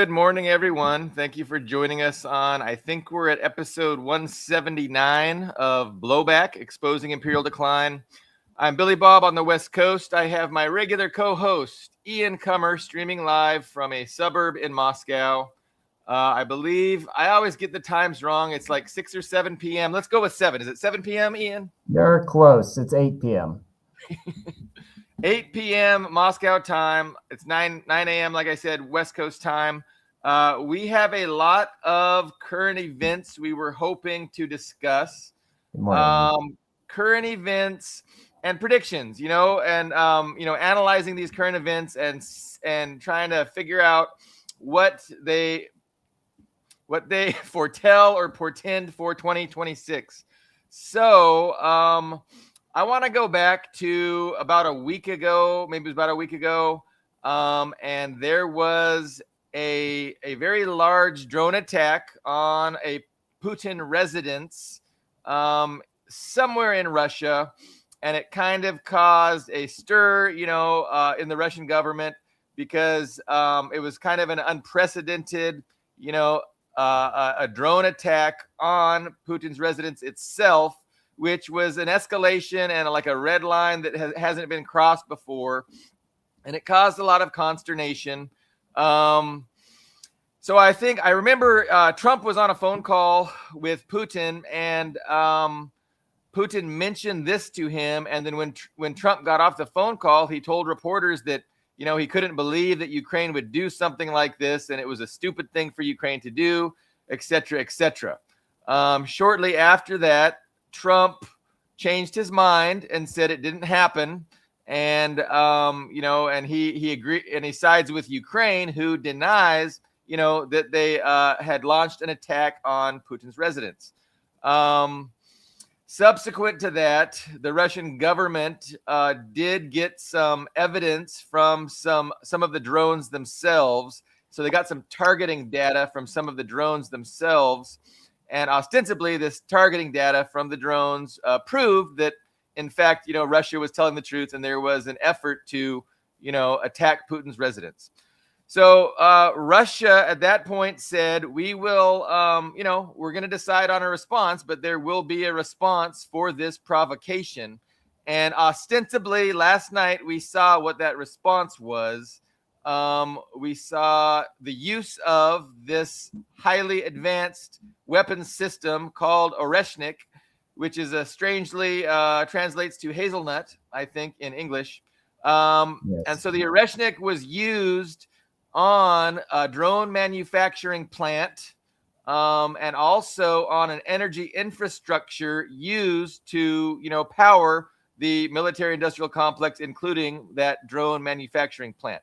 Good morning, everyone. Thank you for joining us on, I think we're at episode 179 of Blowback, Exposing Imperial Decline. I'm Billy Bob on the West Coast. I have my regular co-host, Ian Cummer, streaming live from a suburb in Moscow. I believe, I always get the times wrong. It's like 6 or 7 p.m. Let's go with 7. Is it 7 p.m., Ian? You're close. It's 8 p.m. 8 p.m. Moscow time. It's 9 a.m., like I said, West Coast time. We have a lot of current events we were hoping to discuss. Current events and predictions, and analyzing these current events and trying to figure out what they foretell or portend for 2026. So, I want to go back to about a week ago, maybe it was about a week ago, and there was a very large drone attack on a Putin residence somewhere in Russia, and it kind of caused a stir, in the Russian government because it was kind of an unprecedented, a drone attack on Putin's residence itself, which was an escalation and like a red line that hasn't been crossed before. And it caused a lot of consternation. So I remember Trump was on a phone call with Putin, and Putin mentioned this to him. And then when Trump got off the phone call, he told reporters that, he couldn't believe that Ukraine would do something like this, and it was a stupid thing for Ukraine to do, et cetera, et cetera. Shortly after that, Trump changed his mind and said it didn't happen. And, and he agreed, and he sides with Ukraine, who denies, that they had launched an attack on Putin's residence. Subsequent to that, the Russian government did get some evidence from some of the drones themselves. So they got some targeting data from some of the drones themselves. And ostensibly, this targeting data from the drones proved that, in fact, Russia was telling the truth, and there was an effort to, attack Putin's residence. So Russia at that point said, we will, we're going to decide on a response, but there will be a response for this provocation. And ostensibly, last night, we saw what that response was. We saw the use of this highly advanced weapons system called Oreshnik, which is strangely translates to hazelnut, I think, in English. Yes. And so the Oreshnik was used on a drone manufacturing plant and also on an energy infrastructure used to, power the military industrial complex, including that drone manufacturing plant.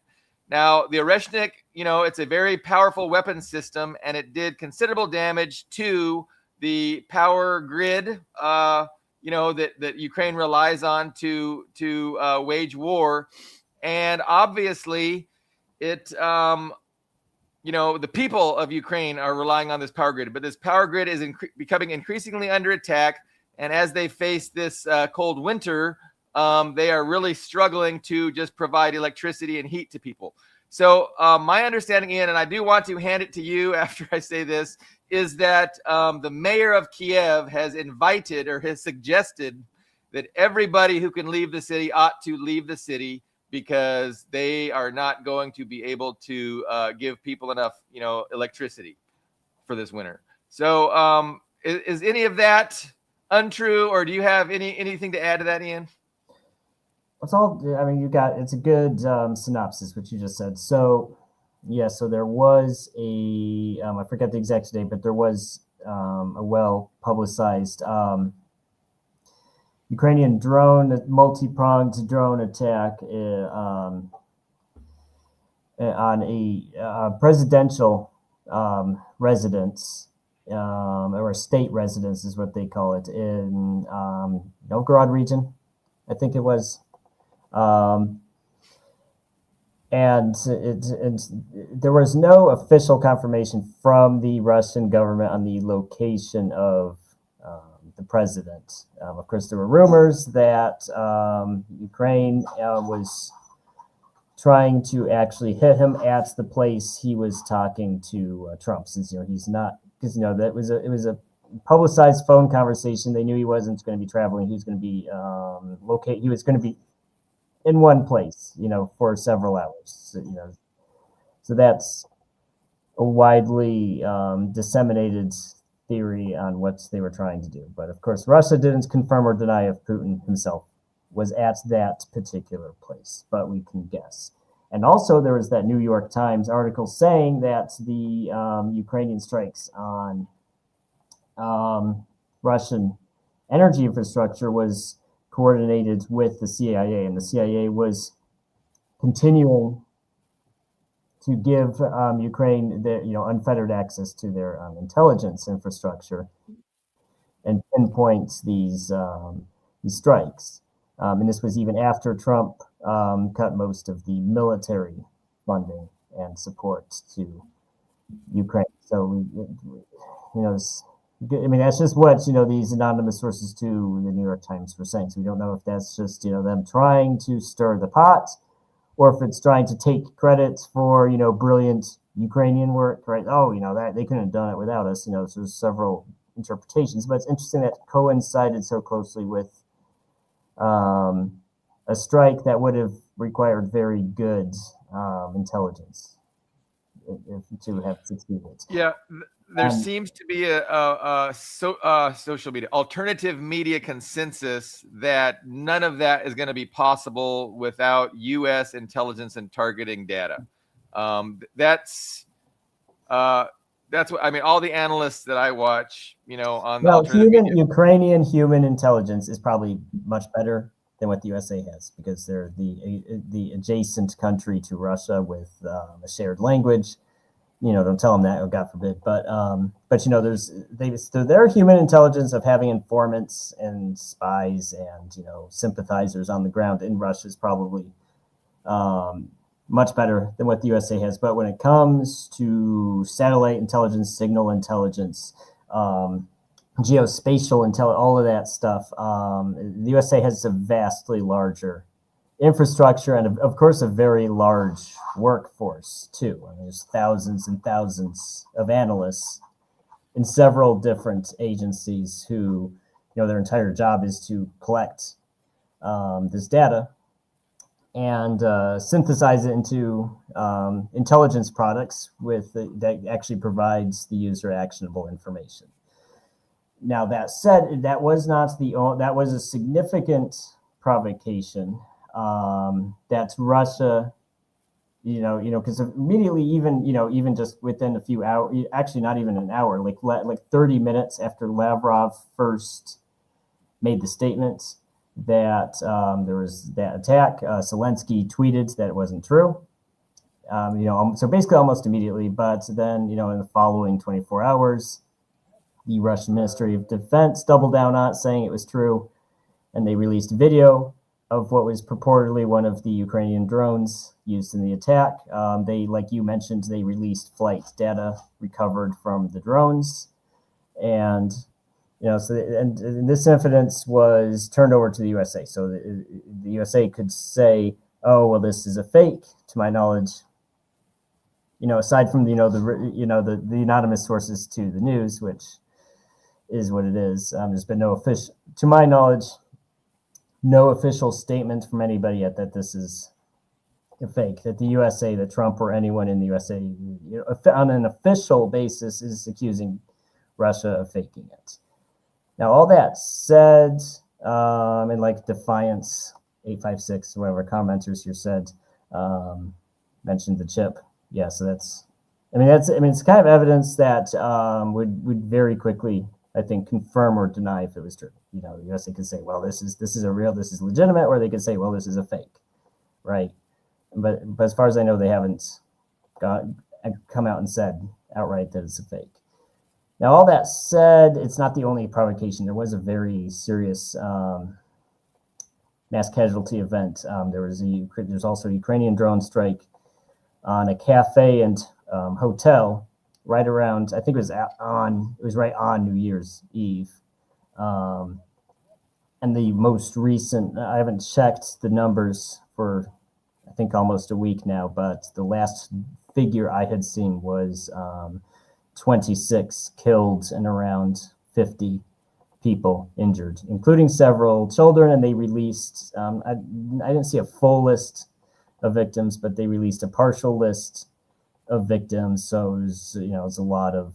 Now, the Oreshnik, it's a very powerful weapon system, and it did considerable damage to the power grid, that Ukraine relies on to wage war. And obviously, it, the people of Ukraine are relying on this power grid, but this power grid is becoming increasingly under attack. And as they face this cold winter, they are really struggling to just provide electricity and heat to people. So my understanding, Ian, and I do want to hand it to you after I say this, is that the mayor of Kiev has invited or has suggested that everybody who can leave the city ought to leave the city because they are not going to be able to give people enough, electricity for this winter. So is any of that untrue, or do you have anything to add to that, Ian? It's a good synopsis, what you just said. So, yeah, so there was I forget the exact date, but there was a well-publicized Ukrainian multi-pronged drone attack on a presidential residence, or a state residence is what they call it, in Novgorod region, I think it was. And there was no official confirmation from the Russian government on the location of the president. Of course, there were rumors that Ukraine was trying to actually hit him at the place he was talking to Trump, since he's not, because that was it was a publicized phone conversation. They knew he wasn't going to be traveling. He was going to be he was going to be in one place, for several hours. So that's a widely disseminated theory on what they were trying to do. But of course, Russia didn't confirm or deny if Putin himself was at that particular place, but we can guess. And also, there was that New York Times article saying that the Ukrainian strikes on Russian energy infrastructure was coordinated with the CIA, and the CIA was continuing to give Ukraine unfettered access to their intelligence infrastructure and pinpoint these strikes. And this was even after Trump cut most of the military funding and support to Ukraine. So that's just what these anonymous sources to the New York Times were saying. So we don't know if that's just them trying to stir the pot, or if it's trying to take credit for brilliant Ukrainian work, right? Oh, that they couldn't have done it without us. So there's several interpretations, but it's interesting that coincided so closely with a strike that would have required very good intelligence to have succeeded. Yeah, there seems to be a social media, alternative media consensus that none of that is going to be possible without U.S. intelligence and targeting data. That's what I mean. All the analysts that I watch, on the alternative media. Ukrainian human intelligence is probably much better than what the USA has, because they're the adjacent country to Russia with a shared language. Don't tell them that, oh, God forbid. But their human intelligence of having informants and spies and sympathizers on the ground in Russia is probably much better than what the USA has. But when it comes to satellite intelligence, signal intelligence, geospatial intelligence, all of that stuff, the USA has a vastly larger infrastructure and, of course, a very large workforce too. I mean, there's thousands and thousands of analysts in several different agencies who, their entire job is to collect this data and synthesize it into intelligence products that actually provides the user actionable information. Now, that said, that was a significant provocation that Russia, because immediately, even just within a few hours, actually not even an hour, like 30 minutes after Lavrov first made the statement that there was that attack, Zelensky tweeted that it wasn't true. So basically almost immediately, but then, in the following 24 hours, the Russian Ministry of Defense doubled down on it, saying it was true, and they released a video of what was purportedly one of the Ukrainian drones used in the attack. They, like you mentioned, they released flight data recovered from the drones, and and this evidence was turned over to the USA. So the USA could say, "Oh, well, this is a fake." To my knowledge, aside from the anonymous sources to the news, which is what it is. There's been to my knowledge, no official statement from anybody yet that this is a fake, that the USA, that Trump or anyone in the USA, on an official basis, is accusing Russia of faking it. Now, all that said, and like Defiance 856, whatever commenters here said, mentioned the chip. Yeah, so it's kind of evidence that would very quickly, I think, confirm or deny if it was true. The USA could say, well, this is this is legitimate, or they could say, well, this is a fake, right? But as far as I know, they haven't come out and said outright that it's a fake. Now, all that said, it's not the only provocation. There was a very serious mass casualty event. There's also a Ukrainian drone strike on a cafe and hotel right around, I think it was right on New Year's Eve. And the most recent, I haven't checked the numbers for I think almost a week now, but the last figure I had seen was 26 killed and around 50 people injured, including several children. And they released, I didn't see a full list of victims, but they released a partial list of victims. So it was, it was a lot of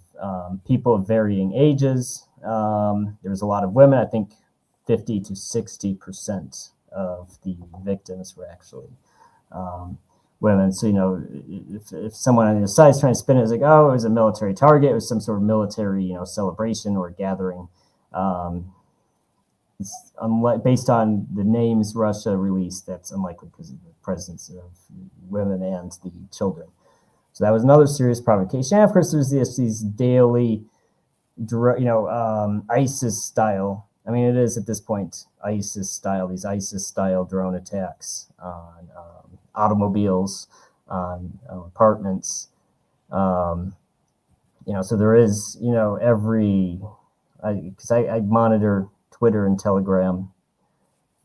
people of varying ages. There was a lot of women. I think 50 to 60% of the victims were actually women. So, if someone on the side is trying to spin it as like, oh, it was a military target, it was some sort of military, celebration or gathering. It's based on the names Russia released, that's unlikely because of the presence of women and the children. So that was another serious provocation. And of course, there's these daily, ISIS style. I mean, it is at this point ISIS style drone attacks on automobiles, on apartments. So there is, because I monitor Twitter and Telegram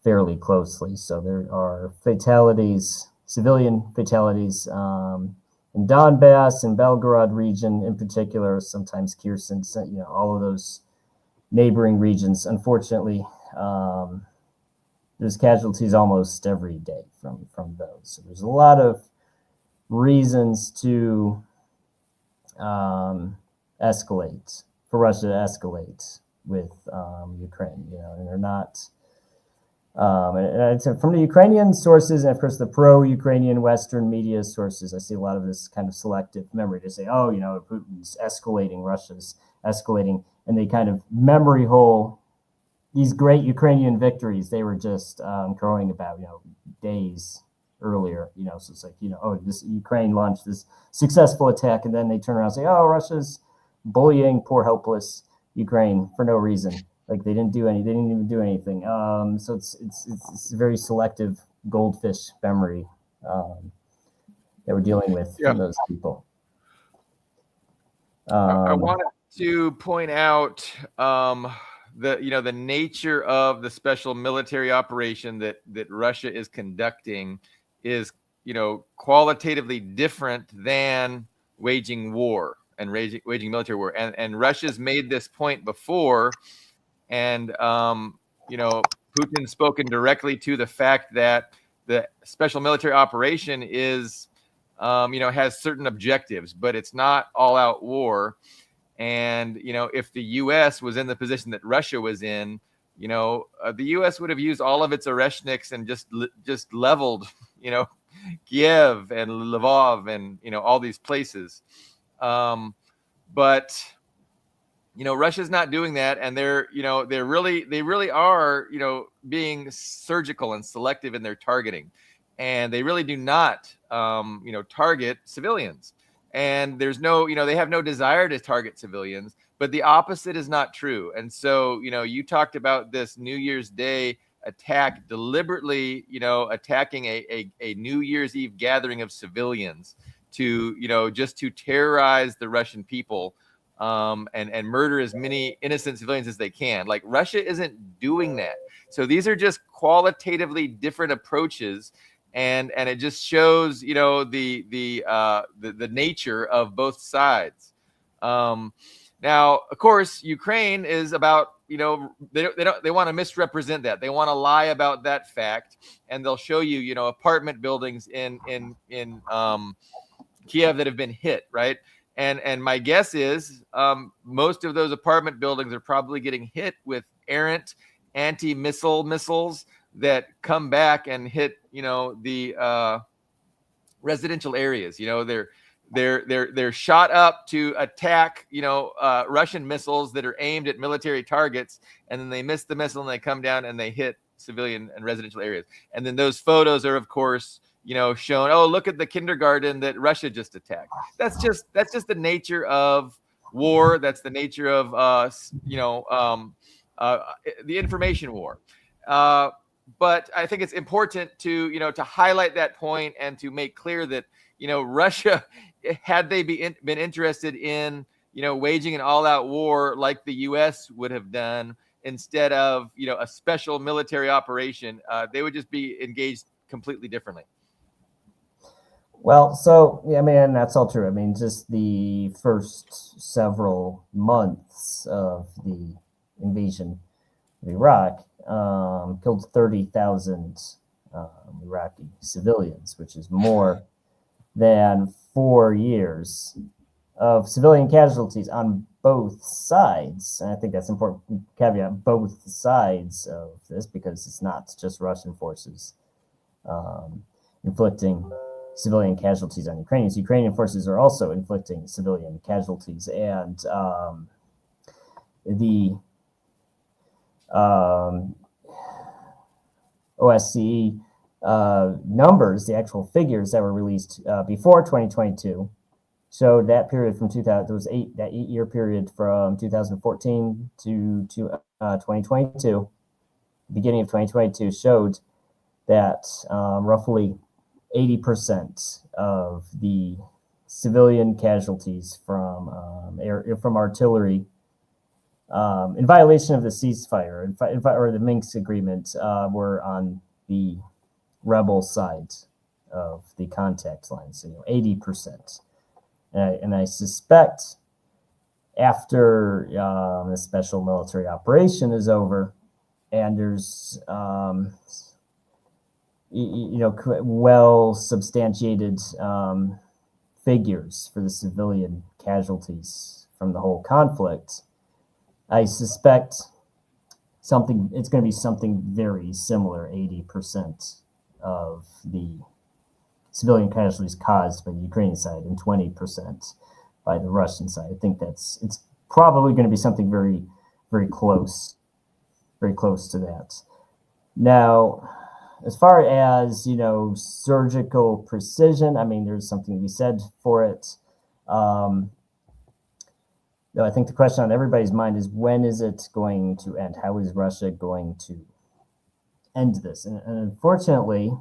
fairly closely. So there are fatalities, civilian fatalities in Donbass and Belgorod region in particular, sometimes Kherson, all of those neighboring regions. Unfortunately, there's casualties almost every day from those. So there's a lot of reasons to escalate, for Russia to escalate with Ukraine, and they're not. And from the Ukrainian sources, and of course the pro-Ukrainian Western media sources, I see a lot of this kind of selective memory to say, oh, Putin's escalating, Russia's escalating, and they kind of memory hole these great Ukrainian victories they were just crowing about, days earlier. So it's like, this Ukraine launched this successful attack, and then they turn around and say, oh, Russia's bullying poor helpless Ukraine for no reason. Like they didn't even do anything. So it's a very selective goldfish memory that we're dealing with from those people. I wanted to point out the nature of the special military operation that Russia is conducting is qualitatively different than waging war and waging military war. And Russia's made this point before. And, Putin's spoken directly to the fact that the special military operation is, has certain objectives, but it's not all out war. And, if the U.S. was in the position that Russia was in, the U.S. would have used all of its Oreshniks and just leveled, Kiev and Lvov and, all these places. But Russia's not doing that, and they really are, being surgical and selective in their targeting, and they really do not, target civilians. And there's no, they have no desire to target civilians, but the opposite is not true. And so, you talked about this New Year's Day attack, deliberately, attacking a New Year's Eve gathering of civilians to, just to terrorize the Russian people. And murder as many innocent civilians as they can. Like Russia isn't doing that. So these are just qualitatively different approaches, and it just shows the nature of both sides. Now, of course, Ukraine is about they want to misrepresent that. They want to lie about that fact, and they'll show you apartment buildings in Kiev that have been hit, right? And my guess is most of those apartment buildings are probably getting hit with errant anti-missile missiles that come back and hit, the residential areas. They're shot up to attack, Russian missiles that are aimed at military targets, and then they miss the missile and they come down and they hit civilian and residential areas. And then those photos are, of course, shown, oh, look at the kindergarten that Russia just attacked. That's just the nature of war. That's the nature of the information war. But I think it's important to to highlight that point and to make clear that Russia, had they been interested in waging an all-out war like the U.S. would have done instead of a special military operation, they would just be engaged completely differently. Well, so yeah, I mean, that's all true. I mean, just the first several months of the invasion of Iraq killed 30,000 Iraqi civilians, which is more than 4 years of civilian casualties on both sides. And I think that's important caveat, both sides of this, because it's not just Russian forces inflicting civilian casualties on Ukrainians. Ukrainian forces are also inflicting civilian casualties, and the OSCE numbers, the actual figures that were released before 2022, showed that period from 2000. There was that 8-year period from 2014 to 2022. Beginning of 2022 showed that roughly 80% of the civilian casualties from artillery in violation of the ceasefire or the Minsk agreement were on the rebel side of the contact line. So 80%, and I suspect after the special military operation is over, and there's well substantiated figures for the civilian casualties from the whole conflict, I suspect it's going to be something very similar. 80% of the civilian casualties caused by the Ukrainian side and 20% by the Russian side. I think it's probably going to be something very, very close to that. Now, as far as, surgical precision, I mean, there's something to be said for it. Though I think the question on everybody's mind is, when is it going to end? How is Russia going to end this? And unfortunately,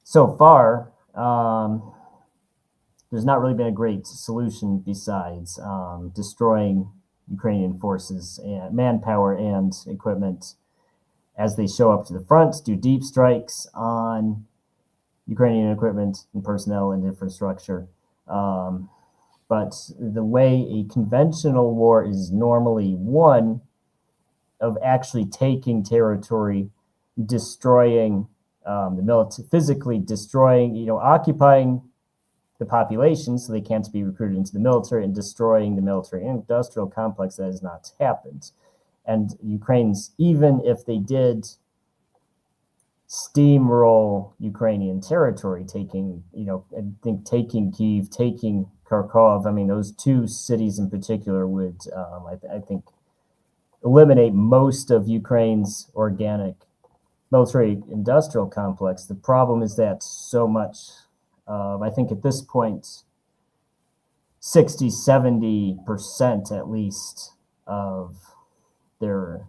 so far, there's not really been a great solution besides destroying Ukrainian forces and manpower and equipment as they show up to the front, do deep strikes on Ukrainian equipment and personnel and infrastructure. But the way a conventional war is normally won, of actually taking territory, destroying the military, physically destroying, occupying the population so they can't be recruited into the military, and destroying the military industrial complex, that has not happened. And Ukraine's, even if they did steamroll Ukrainian territory, taking Kyiv, taking Kharkov, I mean, those two cities in particular would, I think, eliminate most of Ukraine's organic military industrial complex. The problem is that so much, I think at this point, 60-70% at least of their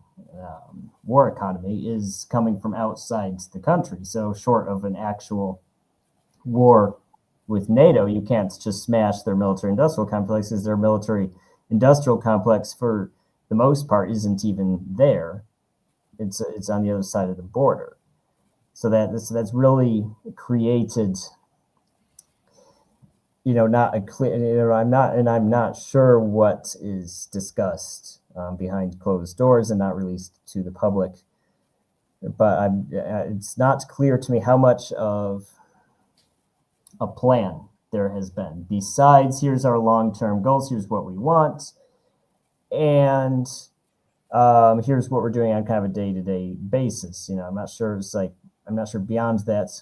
war economy is coming from outside the country. So short of an actual war with NATO, you can't just smash their military industrial complexes. Their military industrial complex, for the most part, isn't even there. It's on the other side of the border. So that's really created, not a clear. I'm not sure what is discussed behind closed doors and not released to the public. But it's not clear to me how much of a plan there has been. Besides, here's our long-term goals, here's what we want, and here's what we're doing on kind of a day-to-day basis. I'm not sure beyond that.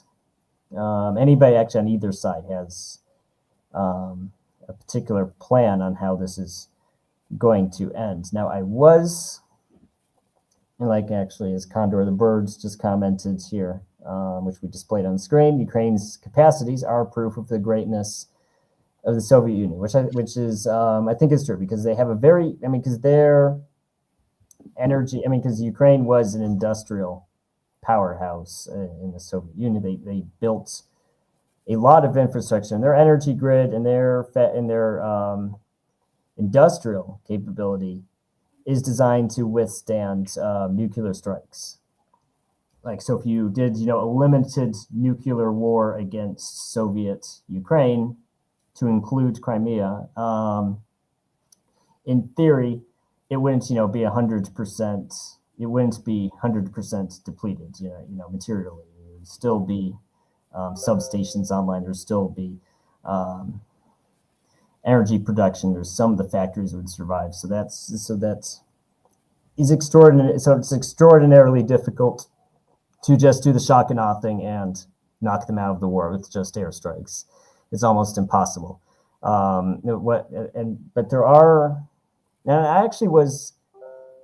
Anybody actually on either side has a particular plan on how this is going to end. Now, I was, as Condor the Birds just commented here, which we displayed on the screen, Ukraine's capacities are proof of the greatness of the Soviet Union, which is I think is true, because they have because their energy, because Ukraine was an industrial powerhouse in the Soviet Union. They built a lot of infrastructure, and their energy grid and their industrial capability is designed to withstand nuclear strikes. like, so if you did, a limited nuclear war against Soviet Ukraine to include Crimea, in theory, it wouldn't, be 100%. It wouldn't be 100% depleted, materially. It would still be substations online. There'd still be energy production. There's some of the factories would survive. So that's is extraordinary. So it's extraordinarily difficult to just do the shock and awe thing and knock them out of the war with just airstrikes. It's almost impossible. But there are. And I actually was,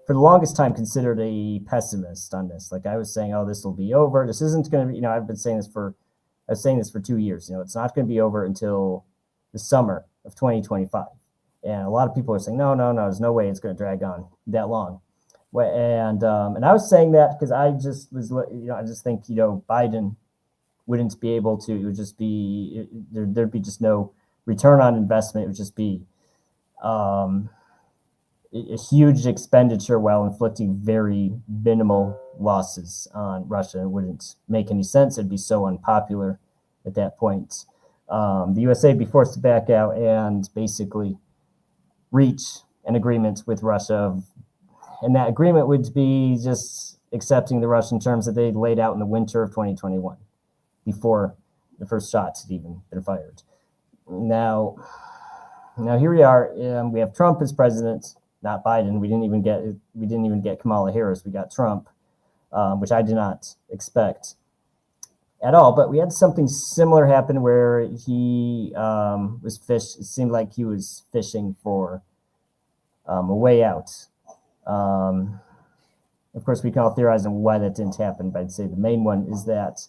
for the longest time, considered a pessimist on this. Like, I was saying, oh, this will be over. This isn't going to be. I was saying this for 2 years. It's not going to be over until the summer of 2025. And a lot of people are saying, no, there's no way it's going to drag on that long. And I was saying that because I just was, I just think, Biden wouldn't be able to. It would just be, there'd be just no return on investment. It would just be a huge expenditure while inflicting very minimal losses on Russia. It wouldn't make any sense. It'd be so unpopular at that point. The USA would be forced to back out and basically reach an agreement with Russia. And that agreement would be just accepting the Russian terms that they laid out in the winter of 2021, before the first shots had even been fired. Now here we are. We have Trump as president, not Biden. We didn't even get Kamala Harris. We got Trump, which I did not expect at all. But we had something similar happen where he it seemed like he was fishing for a way out. Of course, we can all theorize on why that didn't happen, but I'd say the main one is that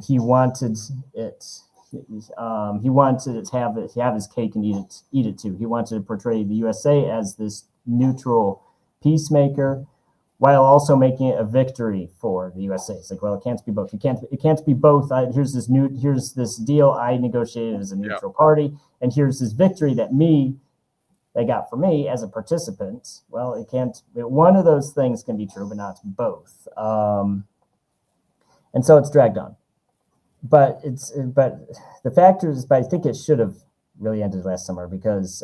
he wanted it. He wanted to have his cake and eat it too. He wanted to portray the USA as this neutral peacemaker, while also making it a victory for the USA. It's like, well, it can't be both. It can't be both. Here's this deal I negotiated as a neutral party, and here's this victory they got for me as a participant. Well, it can't. One of those things can be true, but not both. And so it's dragged on. But the factors. But I think it should have really ended last summer, because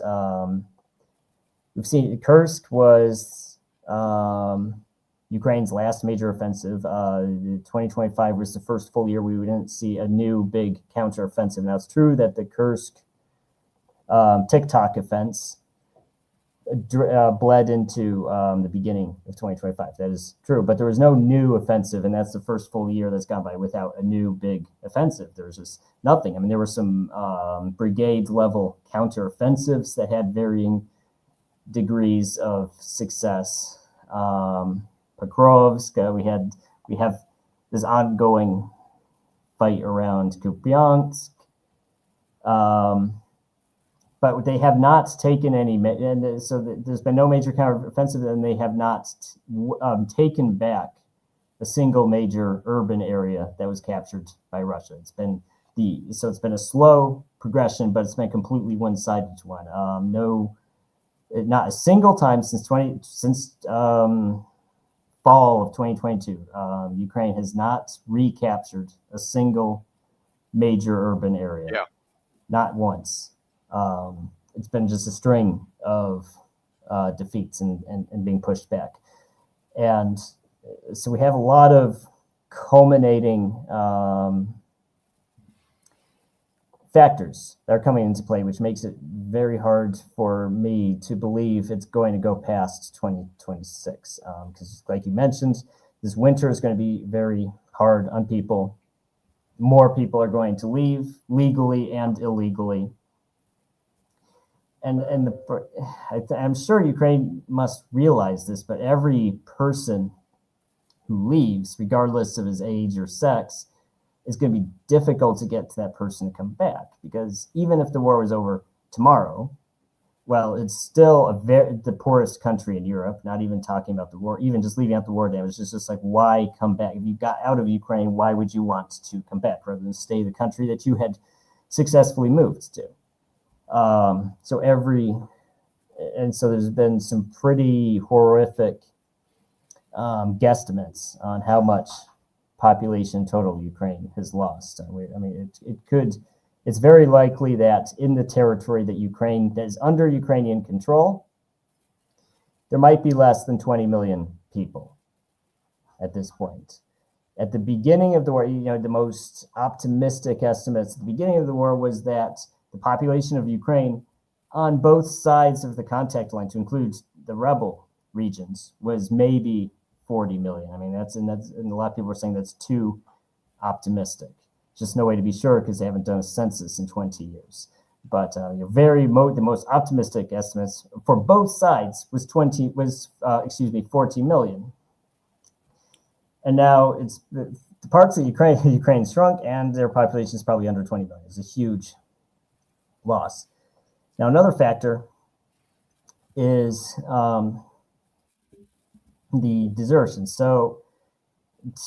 we've seen Kursk was Ukraine's last major offensive. 2025 was the first full year we didn't see a new big counteroffensive. Now, it's true that the Kursk TikTok offense bled into the beginning of 2025. That is true, but there was no new offensive, and that's the first full year that's gone by without a new big offensive. There was just nothing. I mean, there were some brigade level counteroffensives that had varying degrees of success. Pokrovsk, we have this ongoing fight around Kupiansk. But they have not taken any, and so there's been no major counteroffensive, and they have not taken back a single major urban area that was captured by Russia. It's been a slow progression, but it's been completely one-sided one. Not a single time since fall of 2022, Ukraine has not recaptured a single major urban area. Yeah. Not once. It's been just a string of defeats and being pushed back. And so we have a lot of culminating factors that are coming into play, which makes it very hard for me to believe it's going to go past 2026. Because like you mentioned, this winter is going to be very hard on people. More people are going to leave legally and illegally. And I'm sure Ukraine must realize this, but every person who leaves, regardless of his age or sex, it's going to be difficult to get to that person to come back, because even if the war was over tomorrow, well, it's still the poorest country in Europe, not even talking about the war, even just leaving out the war damage. It's just like, why come back? If you got out of Ukraine, why would you want to come back rather than stay in the country that you had successfully moved to? So there's been some pretty horrific guesstimates on how much population total Ukraine has lost. It's very likely that in the territory that is under Ukrainian control, there might be less than 20 million people at this point. At the beginning of the war, the most optimistic estimates at the beginning of the war was that the population of Ukraine on both sides of the contact line, to include the rebel regions, was maybe 40 million. I mean, and a lot of people are saying that's too optimistic. Just no way to be sure because they haven't done a census in 20 years. But the most optimistic estimates for both sides was 40 million. And now it's the parts of Ukraine shrunk, and their population is probably under 20 million. It's a huge loss. Now, another factor is the desertion. So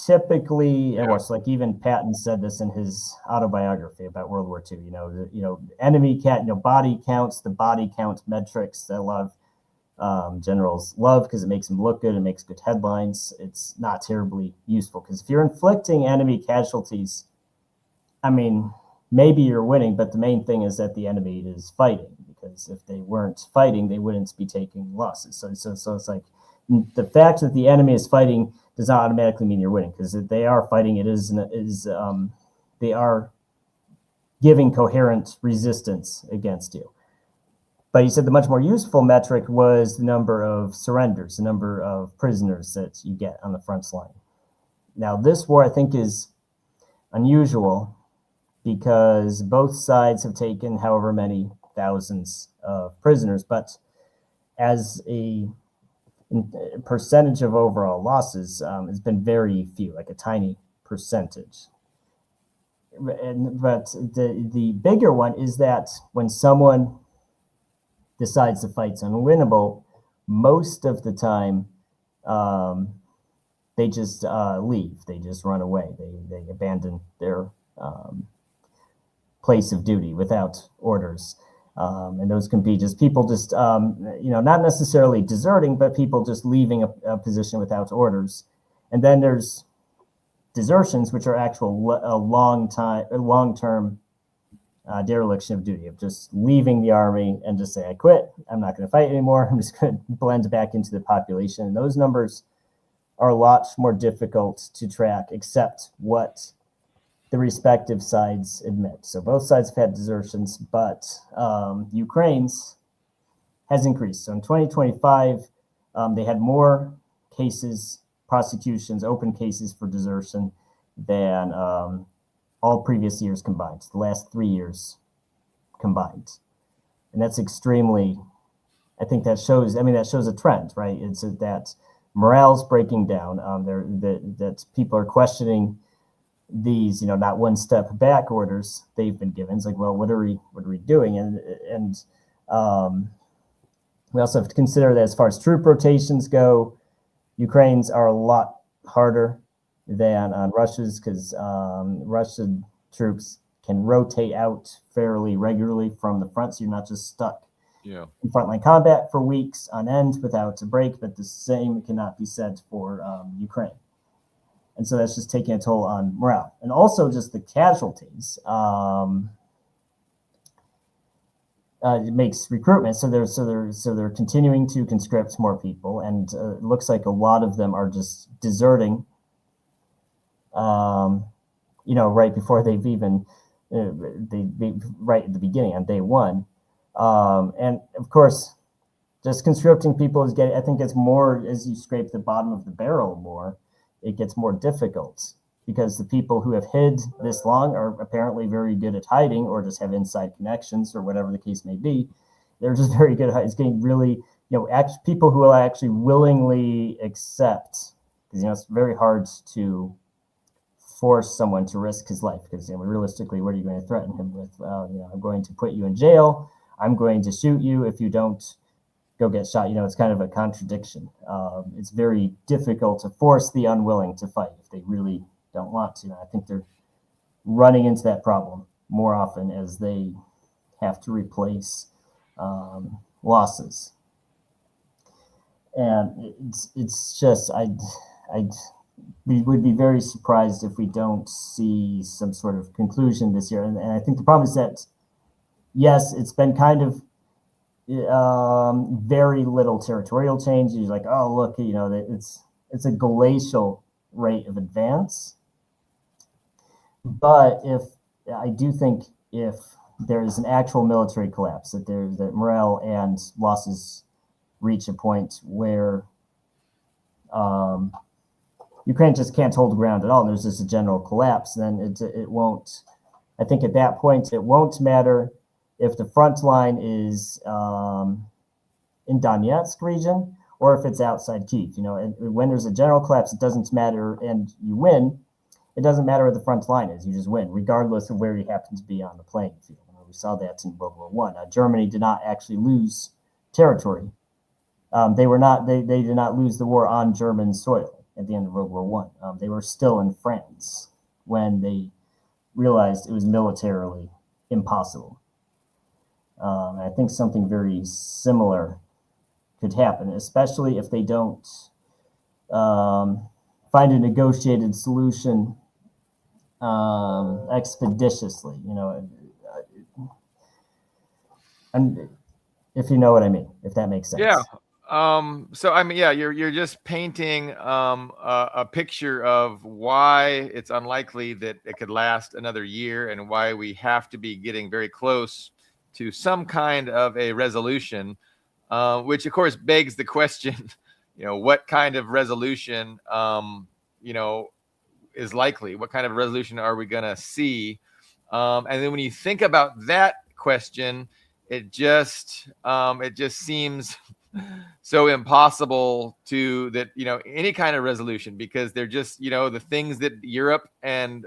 typically, of course, like even Patton said this in his autobiography about World War II. Enemy body counts, the body count metrics that a lot of generals love because it makes them look good and makes good headlines. It's not terribly useful because if you're inflicting enemy casualties, I mean, maybe you're winning, but the main thing is that the enemy is fighting, because if they weren't fighting, they wouldn't be taking losses. So it's like the fact that the enemy is fighting does not automatically mean you're winning, because if they are fighting, they are giving coherent resistance against you. But he said the much more useful metric was the number of surrenders, the number of prisoners that you get on the front line. Now, this war, I think, is unusual because both sides have taken however many thousands of prisoners, but as a percentage of overall losses, it's been very few, like a tiny percentage. But the bigger one is that when someone decides the fight's unwinnable, most of the time they just leave. They just run away. They abandon their place of duty without orders. And those can be just people just, not necessarily deserting, but people just leaving a position without orders. And then there's desertions, which are long-term dereliction of duty, of just leaving the army and just say, I quit. I'm not going to fight anymore. I'm just going to blend back into the population. And those numbers are a lot more difficult to track, except what the respective sides admit. So both sides have had desertions, but Ukraine's has increased. So in 2025, they had more cases, prosecutions, open cases for desertion than all previous years combined, the last 3 years combined. And that's extremely, I think that shows a trend, right? It's that morale's breaking down. That people are questioning these, not one step back orders they've been given. It's like, well, what are we doing? And we also have to consider that as far as troop rotations go, Ukraine's are a lot harder than on Russia's, because Russian troops can rotate out fairly regularly from the front, so you're not just stuck in frontline combat for weeks on end without a break. But the same cannot be said for Ukraine. And so that's just taking a toll on morale, and also just the casualties. It makes recruitment, so they're continuing to conscript more people, and it looks like a lot of them are just deserting. Right before they've even right at the beginning on day one, and of course, just conscripting people I think it's more, as you scrape the bottom of the barrel more, it gets more difficult, because the people who have hid this long are apparently very good at hiding, or just have inside connections, or whatever the case may be. They're just very good at hiding. It's getting really, people who will actually willingly accept, because it's very hard to force someone to risk his life, because realistically, what are you going to threaten him with? I'm going to put you in jail. I'm going to shoot you if you don't go get shot. It's kind of a contradiction. It's very difficult to force the unwilling to fight if they really don't want to. I think they're running into that problem more often as they have to replace losses. And it's just, we would be very surprised if we don't see some sort of conclusion this year. And I think the problem is that, yes, it's been kind of very little territorial change. You're like, oh, look, it's a glacial rate of advance. But I do think if there is an actual military collapse, that morale and losses reach a point where Ukraine just can't hold the ground at all, and there's just a general collapse, then it won't. I think at that point it won't matter if the front line is in Donetsk region or if it's outside Kyiv. And when there's a general collapse, it doesn't matter, and you win. It doesn't matter where the front line is; you just win, regardless of where you happen to be on the playing field. We saw that in World War One. Germany did not actually lose territory. They did not lose the war on German soil at the end of World War One. They were still in France when they realized it was militarily impossible. I think something very similar could happen, especially if they don't find a negotiated solution expeditiously. And if you know what I mean, if that makes sense. Yeah. So I mean, yeah, you're just painting a picture of why it's unlikely that it could last another year, and why we have to be getting very close to some kind of a resolution, which of course begs the question, what kind of resolution, is likely? What kind of resolution are we going to see? And then when you think about that question, it just seems so impossible that any kind of resolution, because they're just the things that Europe and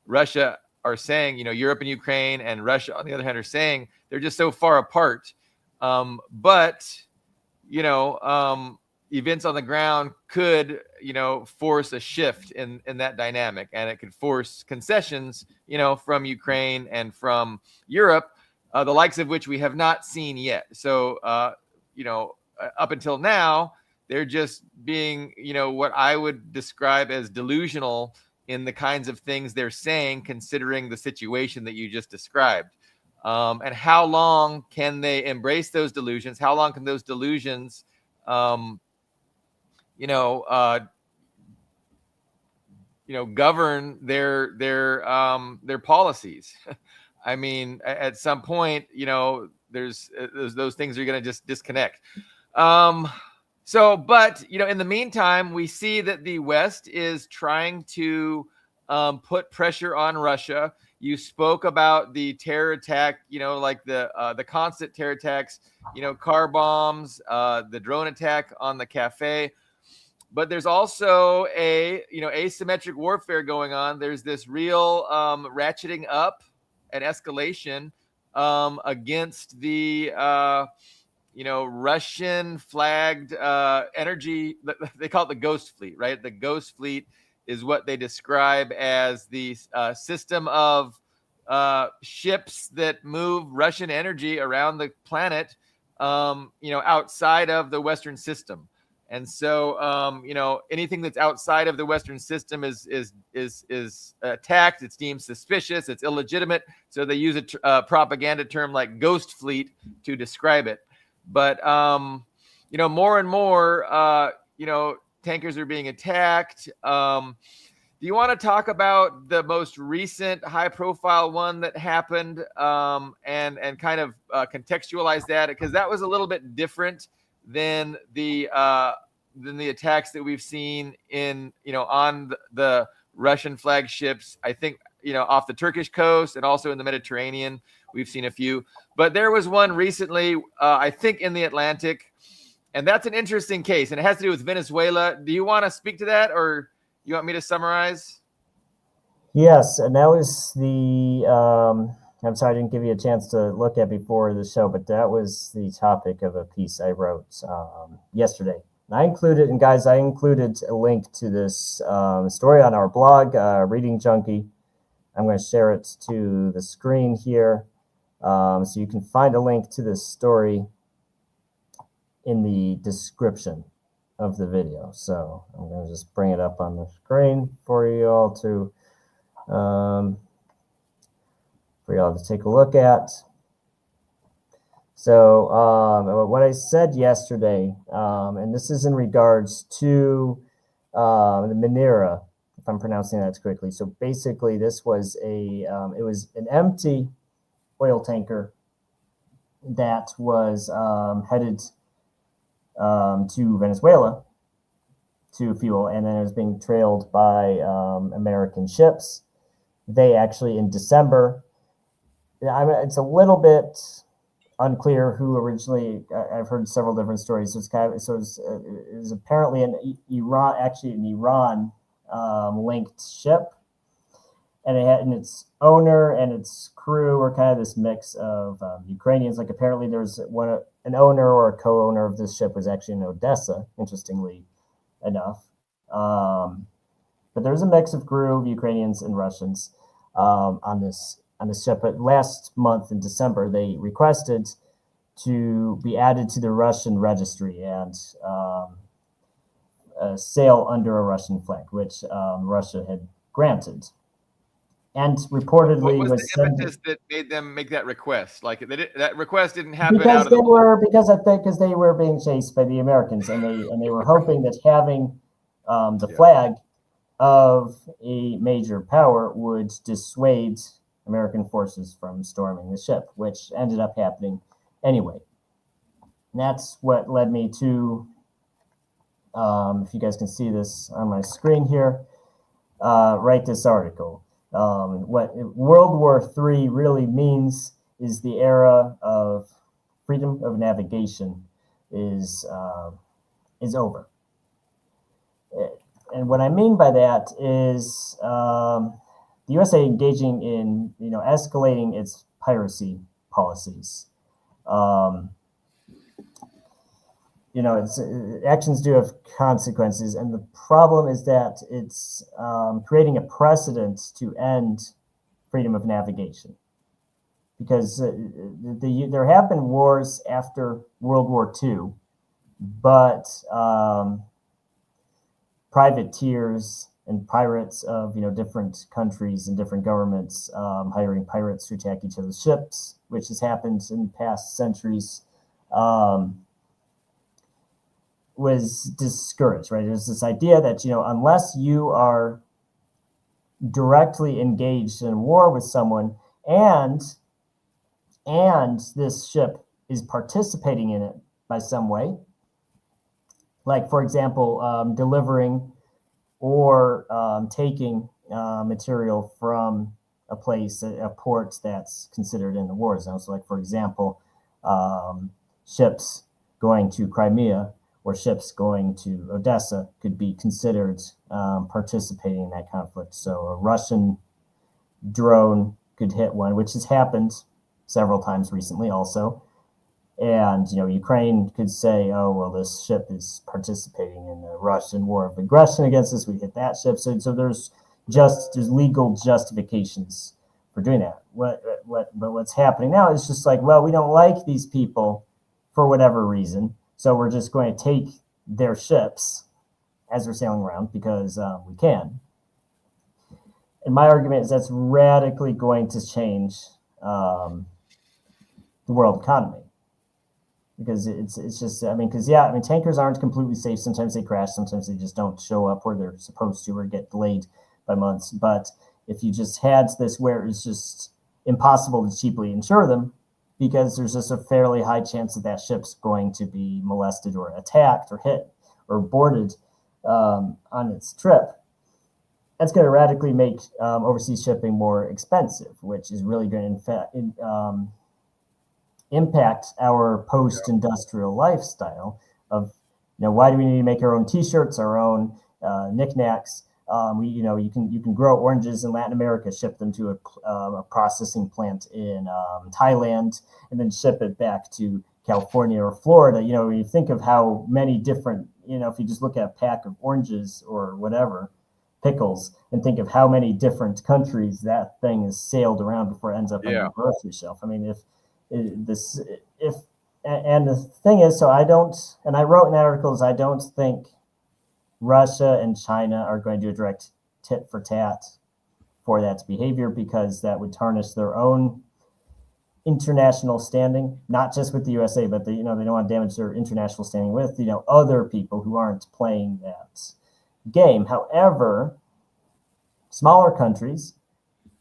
Russia are saying. Europe and Ukraine and Russia on the other hand are saying, they're just so far apart. But events on the ground could force a shift in that dynamic, and it could force concessions from Ukraine and from Europe, the likes of which we have not seen yet. So up until now, they're just being what I would describe as delusional in the kinds of things they're saying, considering the situation that you just described. And how long can they embrace those delusions? How long can those delusions govern their policies? I mean, at some point, there's those things are going to just disconnect. But in the meantime, we see that the West is trying to put pressure on Russia. You spoke about the terror attack, like the constant terror attacks, car bombs, the drone attack on the cafe. But there's also asymmetric warfare going on. There's this real ratcheting up and escalation against the Russian flagged energy. They call it the Ghost Fleet, right? The Ghost Fleet is what they describe as the system of ships that move Russian energy around the planet, outside of the Western system. And so, anything that's outside of the Western system is attacked. It's deemed suspicious. It's illegitimate. So they use a propaganda term like Ghost Fleet to describe it. But more and more, tankers are being attacked. Do you want to talk about the most recent high-profile one that happened, and kind of contextualize that, because that was a little bit different than the attacks that we've seen on the Russian flagships? I think off the Turkish coast and also in the Mediterranean, we've seen a few. But there was one recently, I think, in the Atlantic, and that's an interesting case, and it has to do with Venezuela. Do you want to speak to that, or you want me to summarize? Yes, and that was the. I'm sorry I didn't give you a chance to look at before the show, but that was the topic of a piece I wrote yesterday. And I included a link to this story on our blog, Reading Junkie. I'm going to share it to the screen here, so you can find a link to this story in the description of the video. So I'm going to just bring it up on the screen for you all to take a look at. So what I said yesterday, and this is in regards to the Manera, if I'm pronouncing that correctly. So basically, this was it was an empty oil tanker that was headed to Venezuela to fuel, and then it was being trailed by American ships. They actually, in December, it's a little bit unclear who originally. I've heard several different stories. So it's kind of it was apparently an Iran linked ship, and its owner and its crew were kind of this mix of Ukrainians. Like apparently there's an owner or a co-owner of this ship was actually in Odessa, interestingly enough. But there's a mix of crew of Ukrainians and Russians on this ship. But last month in December, they requested to be added to the Russian registry and sail under a Russian flag, which Russia had granted. And reportedly what was the impetus that made them make that request? Like that request didn't happen because they were being chased by the Americans, and they were hoping that having the flag of a major power would dissuade American forces from storming the ship, which ended up happening anyway. And that's what led me to, if you guys can see this on my screen here, write this article. What World War III really means is the era of freedom of navigation is over. And what I mean by that is the USA engaging in escalating its piracy policies. Its actions do have consequences, and the problem is that it's creating a precedent to end freedom of navigation. Because there have been wars after World War II, but privateers and pirates of different countries and different governments hiring pirates to attack each other's ships, which has happened in past centuries, was discouraged, right? There's this idea that, unless you are directly engaged in war with someone and this ship is participating in it by some way, like, for example, delivering or taking material from a place, a port that's considered in the war zone. So, like, for example, ships going to Crimea or ships going to Odessa could be considered participating in that conflict. So a Russian drone could hit one, which has happened several times recently also. And, Ukraine could say, oh, well, this ship is participating in the Russian war of aggression against us. We hit that ship. So there's legal justifications for doing that. But what's happening now is just like, well, we don't like these people for whatever reason. So we're just going to take their ships as they're sailing around because we can. And my argument is that's radically going to change the world economy. Because it's just, tankers aren't completely safe. Sometimes they crash. Sometimes they just don't show up where they're supposed to or get delayed by months. But if you just had this where it's just impossible to cheaply insure them, because there's just a fairly high chance that ship's going to be molested or attacked or hit or boarded on its trip. That's going to radically make overseas shipping more expensive, which is really going to impact our post-industrial lifestyle of, why do we need to make our own T-shirts, our own knickknacks? You can grow oranges in Latin America, ship them to a processing plant in Thailand, and then ship it back to California or Florida. You think of how many different, if you just look at a pack of oranges or whatever, pickles, and think of how many different countries that thing is sailed around before it ends up on the grocery shelf. I mean, if and the thing is, so I don't, and I wrote in articles, I don't think Russia and China are going to do a direct tit for tat for that behavior, because that would tarnish their own international standing, not just with the USA, but they don't want to damage their international standing with other people who aren't playing that game. However, smaller countries,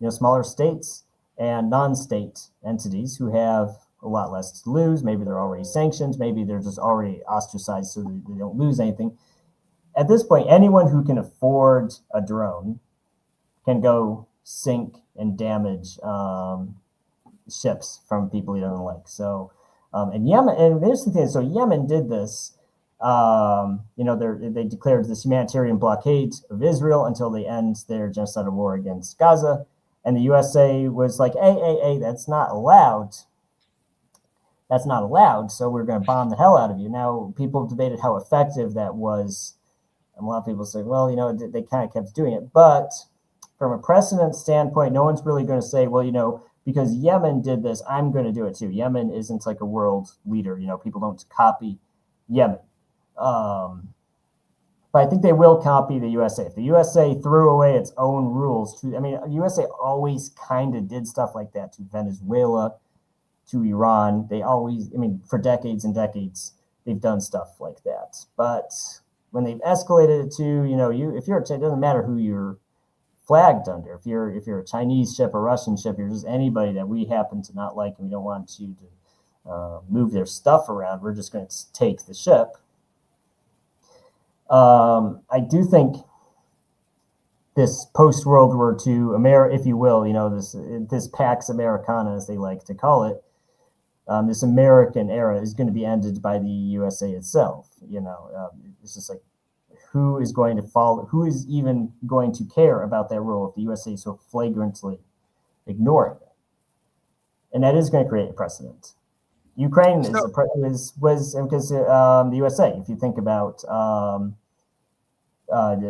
smaller states and non-state entities who have a lot less to lose, maybe they're already sanctioned, maybe they're just already ostracized so they don't lose anything. At this point, anyone who can afford a drone can go sink and damage ships from people you don't like. So, and Yemen, and here's the thing. So Yemen did this. They declared this humanitarian blockade of Israel until they end their genocidal war against Gaza. And the USA was like, hey, that's not allowed. That's not allowed. So we're going to bomb the hell out of you. Now, people debated how effective that was. And a lot of people say, well, they kind of kept doing it. But from a precedent standpoint, no one's really going to say, well, because Yemen did this, I'm going to do it too. Yemen isn't like a world leader. People don't copy Yemen. But I think they will copy the USA. If the USA threw away its own rules, USA always kind of did stuff like that to Venezuela, to Iran. They always, for decades and decades, they've done stuff like that. But when they've escalated it to, if it doesn't matter who you're flagged under. If you're a Chinese ship, a Russian ship, you're just anybody that we happen to not like and we don't want you to move their stuff around, we're just going to take the ship. I do think this post-World War II, if you will, this Pax Americana, as they like to call it, this American era is going to be ended by the USA itself. It's just like, who is going to follow? Who is even going to care about that rule if the USA is so flagrantly ignoring it? And that is going to create a precedent. Ukraine was because the USA. If you think about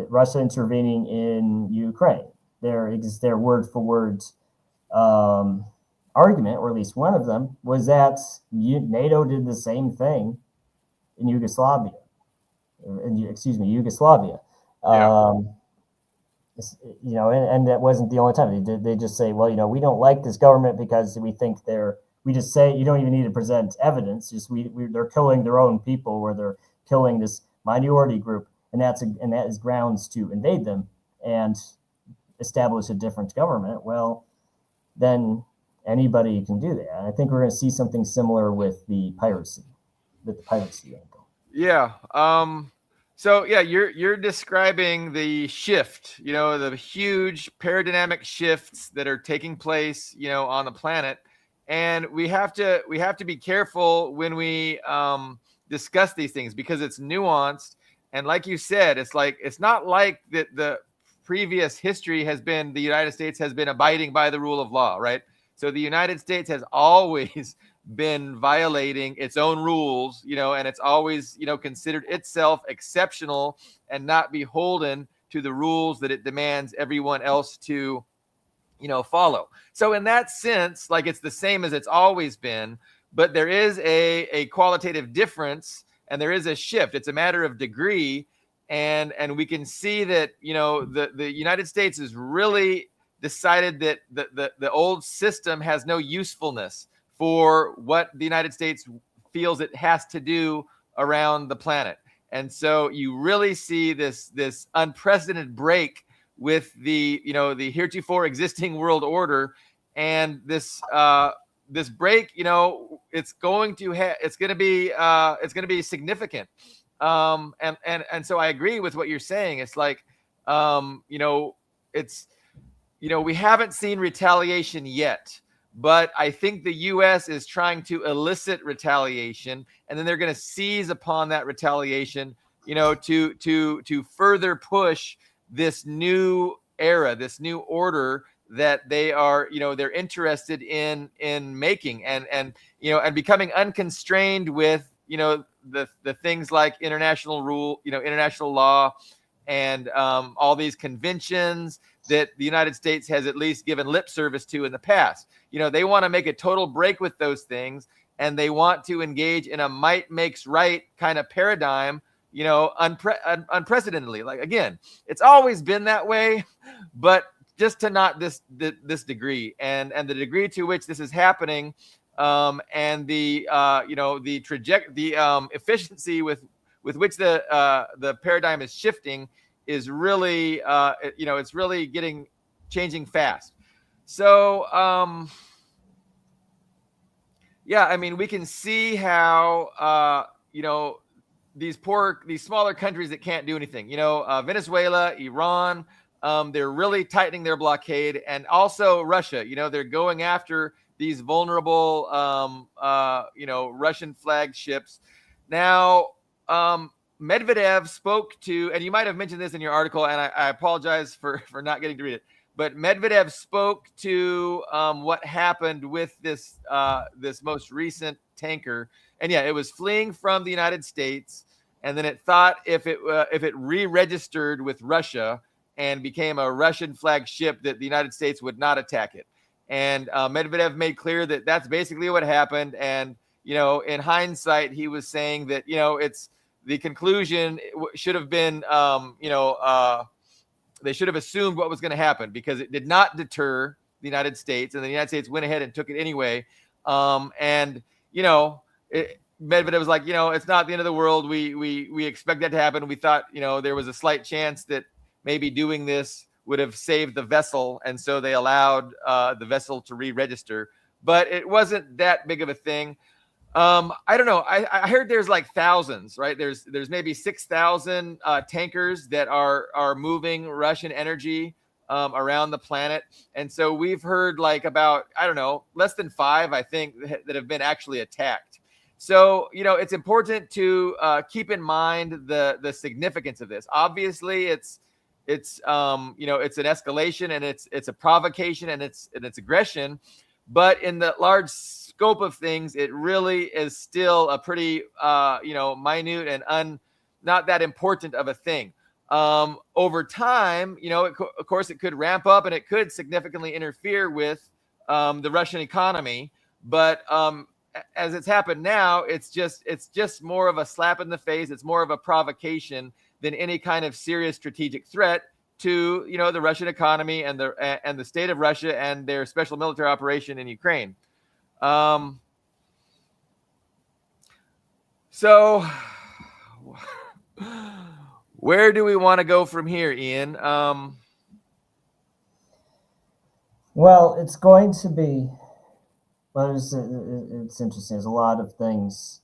Russia intervening in Ukraine, their word for word argument, or at least one of them, was that NATO did the same thing in Yugoslavia. Yugoslavia. Yeah. And that wasn't the only time. They just say, well, we don't like this government because we think we just say, you don't even need to present evidence. Just they're killing their own people, or they're killing this minority group, and that is grounds to invade them and establish a different government. Well, then anybody can do that. And I think we're going to see something similar with the piracy angle. Yeah. So yeah, you're describing the shift, the huge paradigmatic shifts that are taking place, on the planet. And we have to be careful when we discuss these things, because it's nuanced. And like you said, it's not like that the previous history has been, the United States has been abiding by the rule of law, right? So the United States has always been violating its own rules, and it's always, considered itself exceptional and not beholden to the rules that it demands everyone else to, follow. So in that sense, like, it's the same as it's always been, but there is a qualitative difference, and there is a shift. It's a matter of degree. And we can see that, the United States has really decided that the old system has no usefulness for what the United States feels it has to do around the planet. And so you really see this unprecedented break with the heretofore existing world order. And this break, it's going to be significant. And so I agree with what you're saying. It's like, we haven't seen retaliation yet, but I think the U.S. is trying to elicit retaliation, and then they're going to seize upon that retaliation, to further push this new era, this new order that they are, they're interested in making, and becoming unconstrained with, the things like international rule, international law, and all these conventions that the United States has at least given lip service to in the past. They want to make a total break with those things, and they want to engage in a might makes right kind of paradigm, unprecedentedly. Like, again, it's always been that way, but just to not this degree, and the degree to which this is happening, and the efficiency with which the paradigm is shifting is really it's really changing fast. So yeah, I mean, we can see how these smaller countries that can't do anything. Venezuela, Iran, they're really tightening their blockade, and also Russia. They're going after these vulnerable, Russian flagged ships. Now, Medvedev spoke to, and you might have mentioned this in your article, and I apologize for not getting to read it. But Medvedev spoke to what happened with this most recent tanker, and yeah, it was fleeing from the United States, and then it thought if it re-registered with Russia and became a Russian flagged ship, that the United States would not attack it. And Medvedev made clear that that's basically what happened. And in hindsight, he was saying that it's the conclusion should have been they should have assumed what was going to happen, because it did not deter the United States, and the United States went ahead and took it anyway. Medvedev was like, it's not the end of the world. We expect that to happen. We thought, there was a slight chance that maybe doing this would have saved the vessel, and so they allowed the vessel to re-register. But it wasn't that big of a thing. I don't know. I heard there's like thousands, right? There's maybe 6,000 tankers that are moving Russian energy around the planet, and so we've heard like about, I don't know, less than 5, I think, that have been actually attacked. So it's important to keep in mind the significance of this. Obviously, it's an escalation, and it's a provocation, and it's aggression, but in the large scope of things, it really is still a pretty minute and not that important of a thing. Over time, of course, it could ramp up, and it could significantly interfere with the Russian economy. But as it's happened now, it's just more of a slap in the face. It's more of a provocation than any kind of serious strategic threat to the Russian economy and the state of Russia and their special military operation in Ukraine. So where do we want to go from here, Ian? Well, it's going to be, it's interesting. There's a lot of things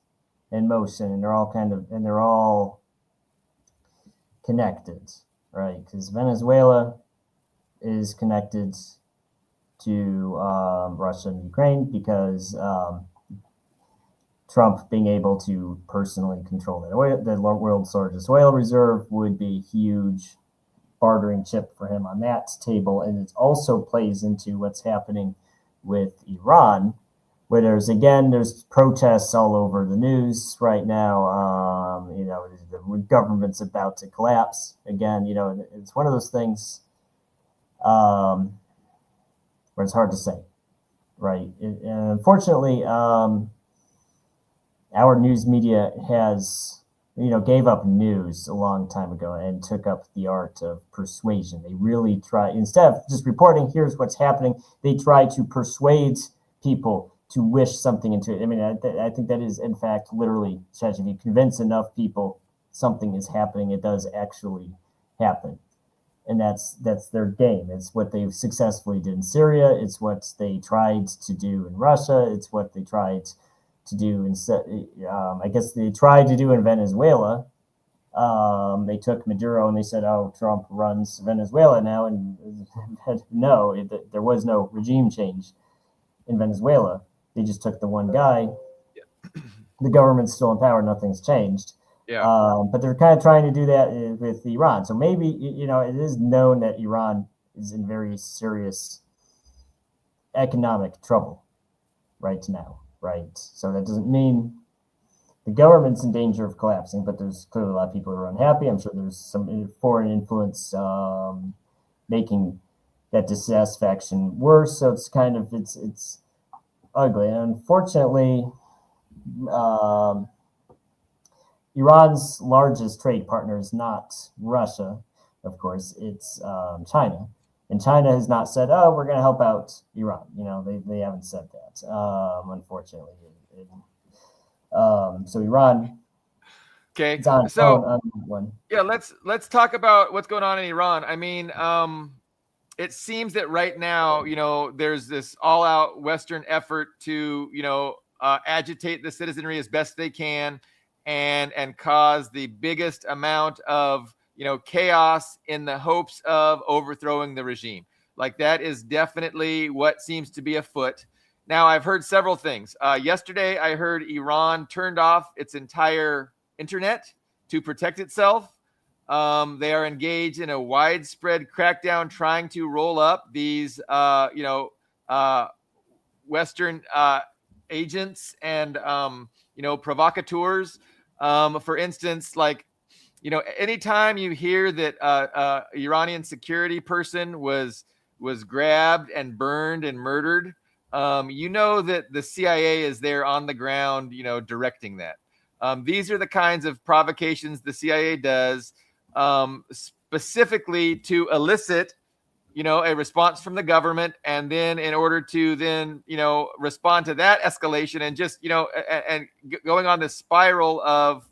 in motion, and they're all connected, right? Because Venezuela is connected to Russia and Ukraine, because Trump being able to personally control the world's largest oil reserve would be a huge bartering chip for him on that table. And it also plays into what's happening with Iran, where there's protests all over the news right now. The government's about to collapse again. It's one of those things where it's hard to say, right? And unfortunately, our news media gave up news a long time ago and took up the art of persuasion. They really try, instead of just reporting, here's what's happening, they try to persuade people to wish something into it. I mean, I think that is, in fact, literally, if you convince enough people something is happening, it does actually happen. And that's their game. It's what they successfully did in Syria. It's what they tried to do in Russia. It's what they tried to do I guess they tried to do in Venezuela. They took Maduro and they said, "Oh, Trump runs Venezuela now," and no, there was no regime change in Venezuela. They just took the one guy. Yeah. The government's still in power. Nothing's changed. Yeah. But they're kind of trying to do that with Iran. So maybe it is known that Iran is in very serious economic trouble right now. Right. So that doesn't mean the government's in danger of collapsing, but there's clearly a lot of people who are unhappy. I'm sure there's some foreign influence making that dissatisfaction worse. So it's kind of, it's ugly. And unfortunately, um, Iran's largest trade partner is not Russia, of course. It's China, and China has not said, "Oh, we're going to help out Iran." They haven't said that, unfortunately. So Iran Okay. is on its So own one. yeah, let's talk about what's going on in Iran. I mean, it seems that right now, there's this all-out Western effort to, agitate the citizenry as best they can, and cause the biggest amount of, chaos in the hopes of overthrowing the regime. Like, that is definitely what seems to be afoot. Now, I've heard several things. Yesterday, I heard Iran turned off its entire internet to protect itself. They are engaged in a widespread crackdown trying to roll up these, Western agents and, provocateurs. For instance, like, anytime you hear that Iranian security person was grabbed and burned and murdered, that the CIA is there on the ground, directing that. These are the kinds of provocations the CIA does, specifically to elicit, a response from the government, and then in order to then, respond to that escalation, and just, and going on this spiral of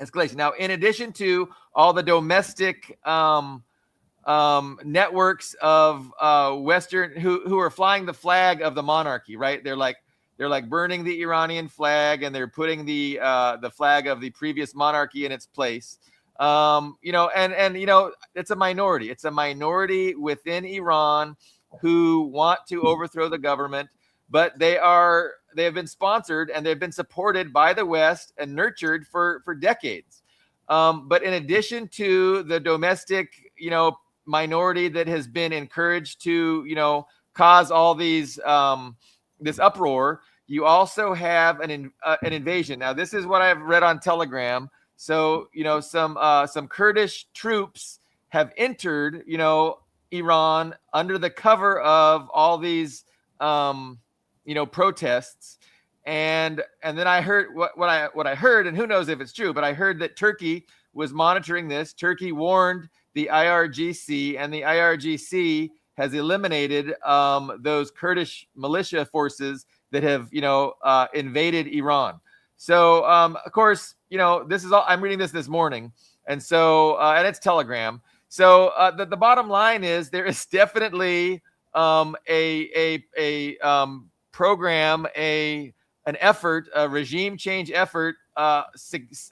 escalation. Now, in addition to all the domestic networks of Western who are flying the flag of the monarchy, right? They're like burning the Iranian flag, and they're putting the flag of the previous monarchy in its place. It's a minority. It's a minority within Iran who want to overthrow the government, but they have been sponsored and they've been supported by the West and nurtured for decades. But in addition to the domestic, minority that has been encouraged to, cause all these this uproar, you also have an invasion. Now, this is what I've read on Telegram. So, some Kurdish troops have entered, Iran under the cover of all these, protests. And then I heard what I heard, and who knows if it's true, but I heard that Turkey was monitoring this. Turkey warned the IRGC, and the IRGC has eliminated those Kurdish militia forces that have, invaded Iran. So, of course, this is all, I'm reading this morning. And so, and it's Telegram. So the bottom line is there is definitely a program, an effort, a regime change effort, a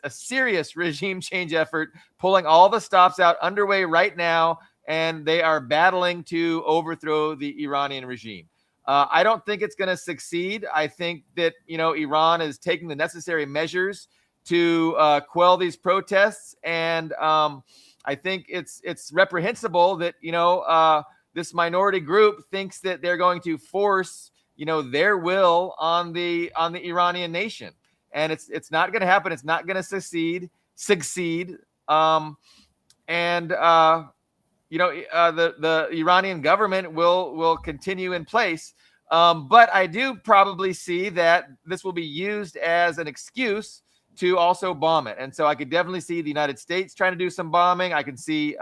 serious regime change effort, pulling all the stops out, underway right now. And they are battling to overthrow the Iranian regime. I don't think it's going to succeed. I think that, Iran is taking the necessary measures to quell these protests. And I think it's reprehensible that, this minority group thinks that they're going to force, their will on the Iranian nation. And it's not going to happen. It's not going to succeed. The Iranian government will continue in place. But I do probably see that this will be used as an excuse to also bomb it. And so I could definitely see the United States trying to do some bombing. I can see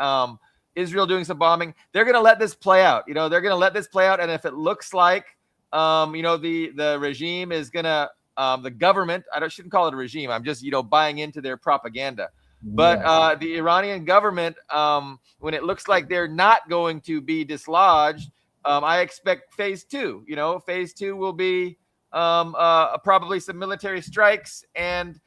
Israel doing some bombing. They're going to let this play out. They're going to let this play out. And if it looks like, the regime is going to, the government, shouldn't call it a regime. I'm just, buying into their propaganda. But the Iranian government, when it looks like they're not going to be dislodged, I expect phase two. Phase two will be probably some military strikes, and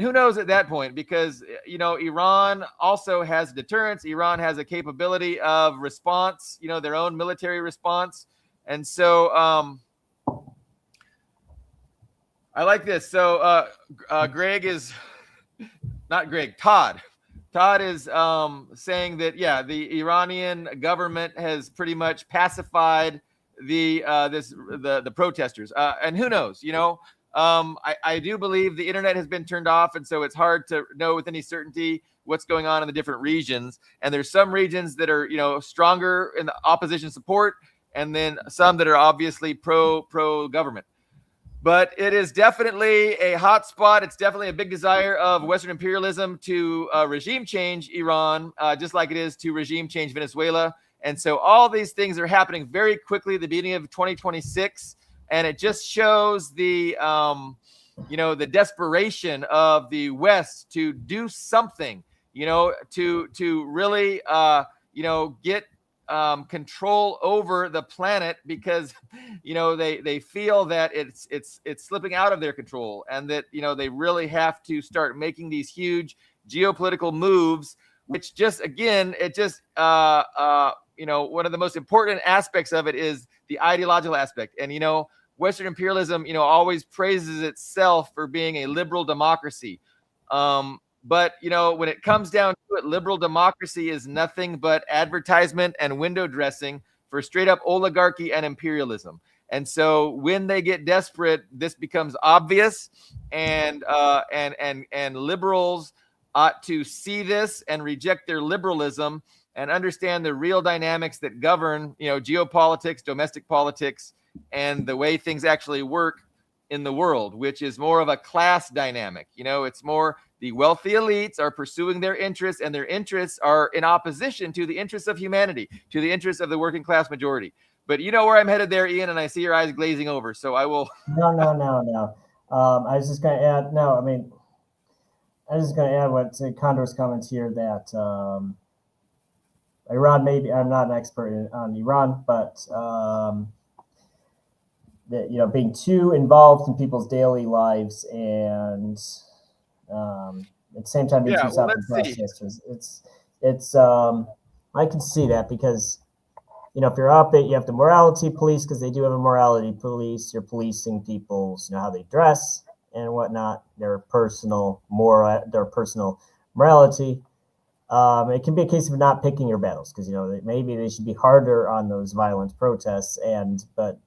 who knows at that point, because Iran also has deterrence. Iran has a capability of response, their own military response, and so I like this. So Todd. Todd is saying that, the Iranian government has pretty much pacified the protesters. And who knows, I do believe the internet has been turned off. And so it's hard to know with any certainty what's going on in the different regions. And there's some regions that are, stronger in the opposition support, and then some that are obviously pro government. But it is definitely a hot spot. It's definitely a big desire of Western imperialism to regime change Iran, just like it is to regime change Venezuela. And so all these things are happening very quickly at the beginning of 2026. And it just shows the, the desperation of the West to do something, to really, get control over the planet, because they feel that it's slipping out of their control, and that they really have to start making these huge geopolitical moves, which just again it just one of the most important aspects of it is the ideological aspect. And Western imperialism always praises itself for being a liberal democracy. But when it comes down to it, liberal democracy is nothing but advertisement and window dressing for straight up oligarchy and imperialism. And so when they get desperate, this becomes obvious, and liberals ought to see this and reject their liberalism and understand the real dynamics that govern, geopolitics, domestic politics, and the way things actually work in the world, which is more of a class dynamic. It's more the wealthy elites are pursuing their interests, and their interests are in opposition to the interests of humanity, to the interests of the working class majority. But you know where I'm headed there, Ian, and I see your eyes glazing over. So I will. No. I was just going to add. No, I mean, I was just going to add what Condor's comments here that Iran. Maybe I'm not an expert on Iran, but that being too involved in people's daily lives and at the same time being too self-impressed. It's I can see that, because if you're up it, you have the morality police, because they do have a morality police. You're policing people's how they dress and whatnot, their personal morality. It can be a case of not picking your battles, because maybe they should be harder on those violent protests, but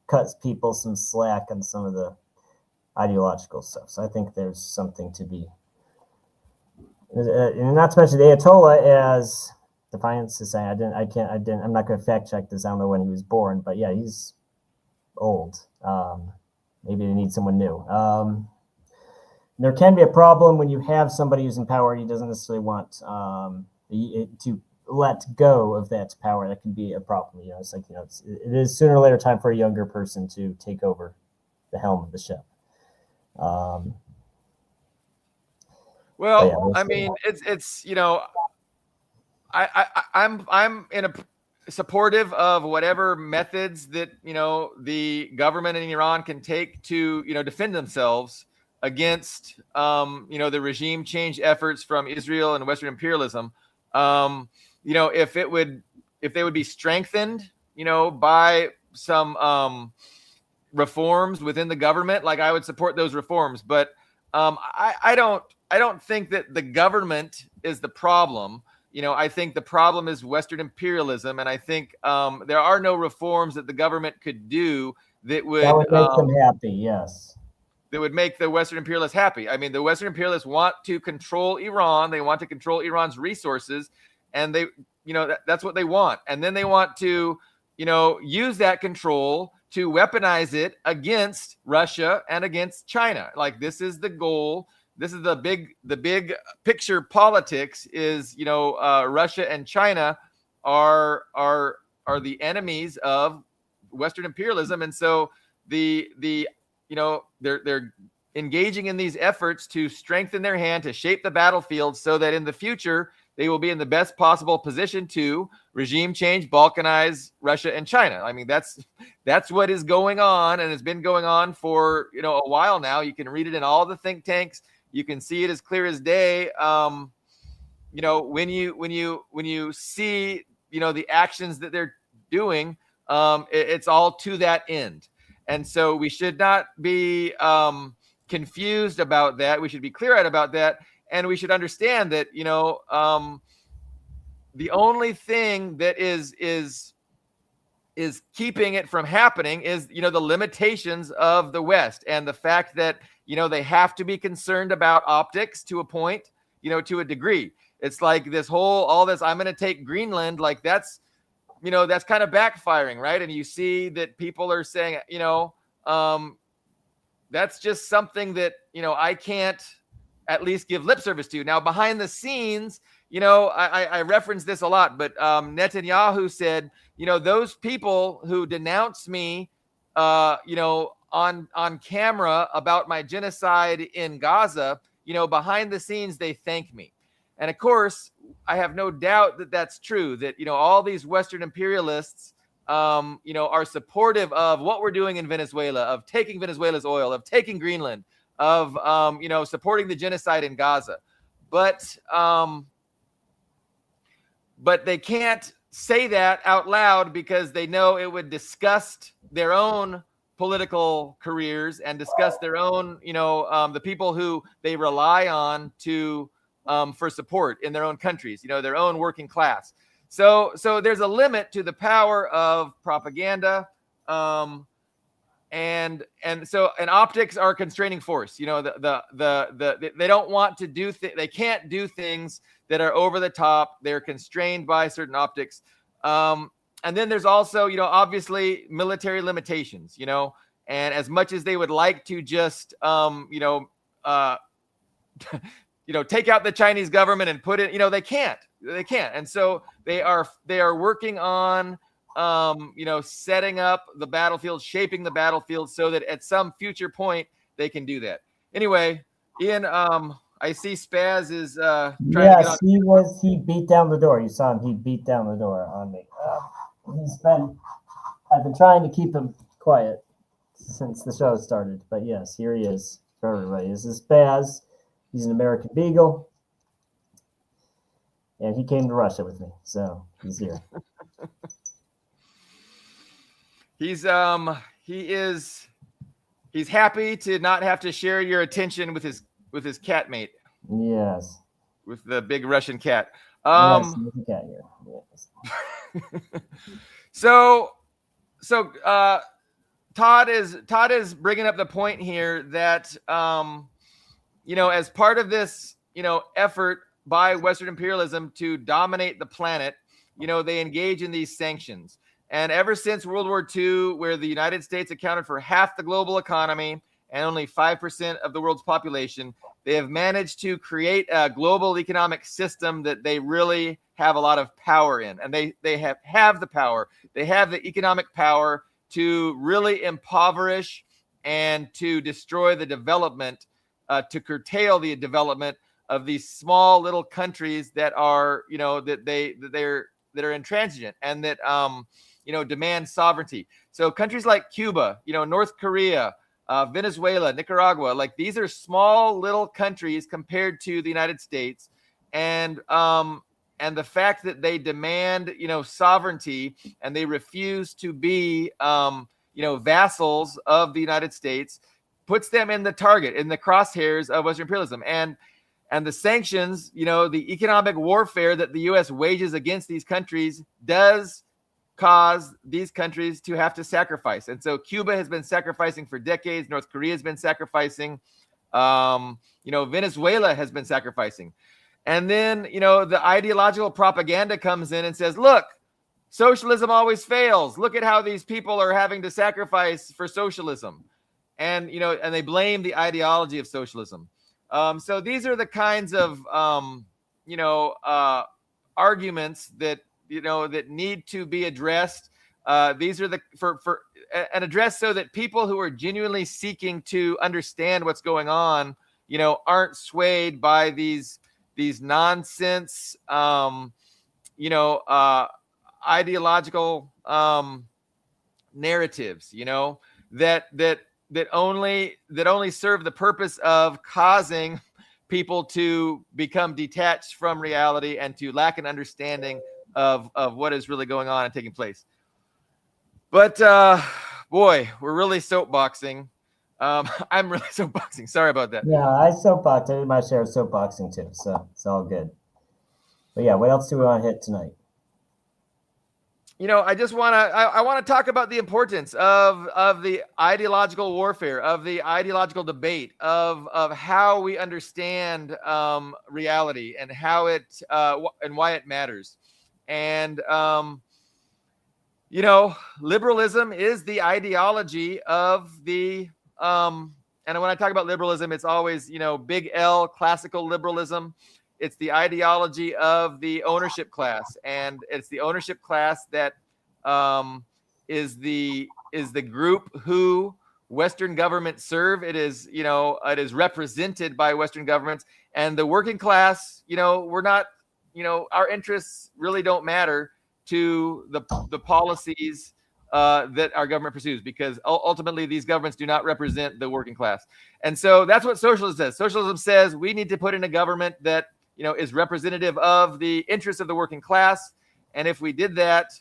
cut people some slack on some of the ideological stuff. So I think there's something to be, and not to mention the Ayatollah, as Defiance is saying. I'm not going to fact check this. I don't know when he was born, but yeah, he's old. Maybe they need someone new. There can be a problem when you have somebody who's in power. He doesn't necessarily want to let go of that power. That can be a problem. It's like it is sooner or later time for a younger person to take over the helm of the ship. Well, yeah, I mean, it's I'm in a supportive of whatever methods that the government in Iran can take to defend themselves against the regime change efforts from Israel and Western imperialism. If they would be strengthened by some reforms within the government, like I would support those reforms. But I don't think that the government is the problem. I think the problem is Western imperialism, and I think there are no reforms that the government could do that would make them happy. Yes, that would make the Western imperialists happy. I mean, the Western imperialists want to control Iran. They want to control Iran's resources, and that's what they want. And then they want to use that control to weaponize it against Russia and against China. Like, this is the goal. This is the big picture politics is, Russia and China are the enemies of Western imperialism. And so they're engaging in these efforts to strengthen their hand, to shape the battlefield so that in the future they will be in the best possible position to regime change, balkanize Russia and China. I mean, that's what is going on, and it's been going on for a while now. You can read it in all the think tanks. You can see it as clear as day. When you see the actions that they're doing, it's all to that end. And so we should not be confused about that. We should be clear-eyed about that, and we should understand that the only thing that is keeping it from happening is the limitations of the West, and the fact that they have to be concerned about optics to a point, to a degree. It's like all this I'm going to take Greenland, like that's kind of backfiring, right? And you see that people are saying that's just something that, I can't at least give lip service to. Now, behind the scenes, I reference this a lot, but Netanyahu said, those people who denounce me, on camera about my genocide in Gaza, behind the scenes, they thank me. And of course, I have no doubt that that's true, that, all these Western imperialists, are supportive of what we're doing in Venezuela, of taking Venezuela's oil, of taking Greenland, of, supporting the genocide in Gaza. But they can't say that out loud because they know it would disgust their own political careers and discuss their own, the people who they rely on to, for support in their own countries, their own working class. So there's a limit to the power of propaganda, and optics are a constraining force. They don't want to do they can't do things that are over the top. They're constrained by certain optics. And then there's also, obviously military limitations. And as much as they would like to just take out the Chinese government and put it, they can't. And so they are working on, setting up the battlefield, shaping the battlefield so that at some future point they can do that. Anyway, Ian, I see Spaz is trying to get on. He beat down the door. You saw him. He beat down the door on me. I've been trying to keep him quiet since the show started, but yes, here he is for everybody. This is Spaz. He's an American Beagle, and he came to Russia with me, so he's here. He's happy to not have to share your attention with his cat mate. Yes. With the big Russian cat. Yes, with the cat here. Yes. So Todd is bringing up the point here that as part of this effort by Western imperialism to dominate the planet, they engage in these sanctions. And ever since World War II, where the United States accounted for half the global economy and only 5% of the world's population, they have managed to create a global economic system that they really have a lot of power in. And they have the power. They have the economic power to really impoverish and to destroy the development, to curtail the development of these small little countries that are, that are intransigent and that, demand sovereignty. So countries like Cuba, North Korea, Venezuela, Nicaragua, like these are small little countries compared to the United States. And the fact that they demand, sovereignty and they refuse to be, vassals of the United States puts them in the target, in the crosshairs of Western imperialism. And the sanctions, the economic warfare that the U.S. wages against these countries does cause these countries to have to sacrifice. And so Cuba has been sacrificing for decades. North Korea has been sacrificing. Venezuela has been sacrificing. And then, the ideological propaganda comes in and says, look, socialism always fails. Look at how these people are having to sacrifice for socialism. And, and they blame the ideology of socialism. So these are the kinds of, arguments that, that need to be addressed. These are for addressed so that people who are genuinely seeking to understand what's going on, aren't swayed by these nonsense, ideological narratives, that only serve the purpose of causing people to become detached from reality and to lack an understanding of what is really going on and taking place. But boy, we're really soapboxing. I'm really soapboxing. Sorry about that. Yeah, I soapboxed. I did my share of soapboxing too, so it's all good. But yeah, what else do we want to hit tonight? I want to talk about the importance of the ideological warfare, of the ideological debate, of how we understand reality and how it and why it matters. And liberalism is the ideology of the and when I talk about liberalism, it's always, big L, classical liberalism. It's the ideology of the ownership class, and it's the ownership class that is the group who Western governments serve. It is, it is represented by Western governments, and the working class, we're not, our interests really don't matter to the policies that our government pursues, because ultimately these governments do not represent the working class. And so that's what socialism says. Socialism says we need to put in a government that, is representative of the interests of the working class. And if we did that,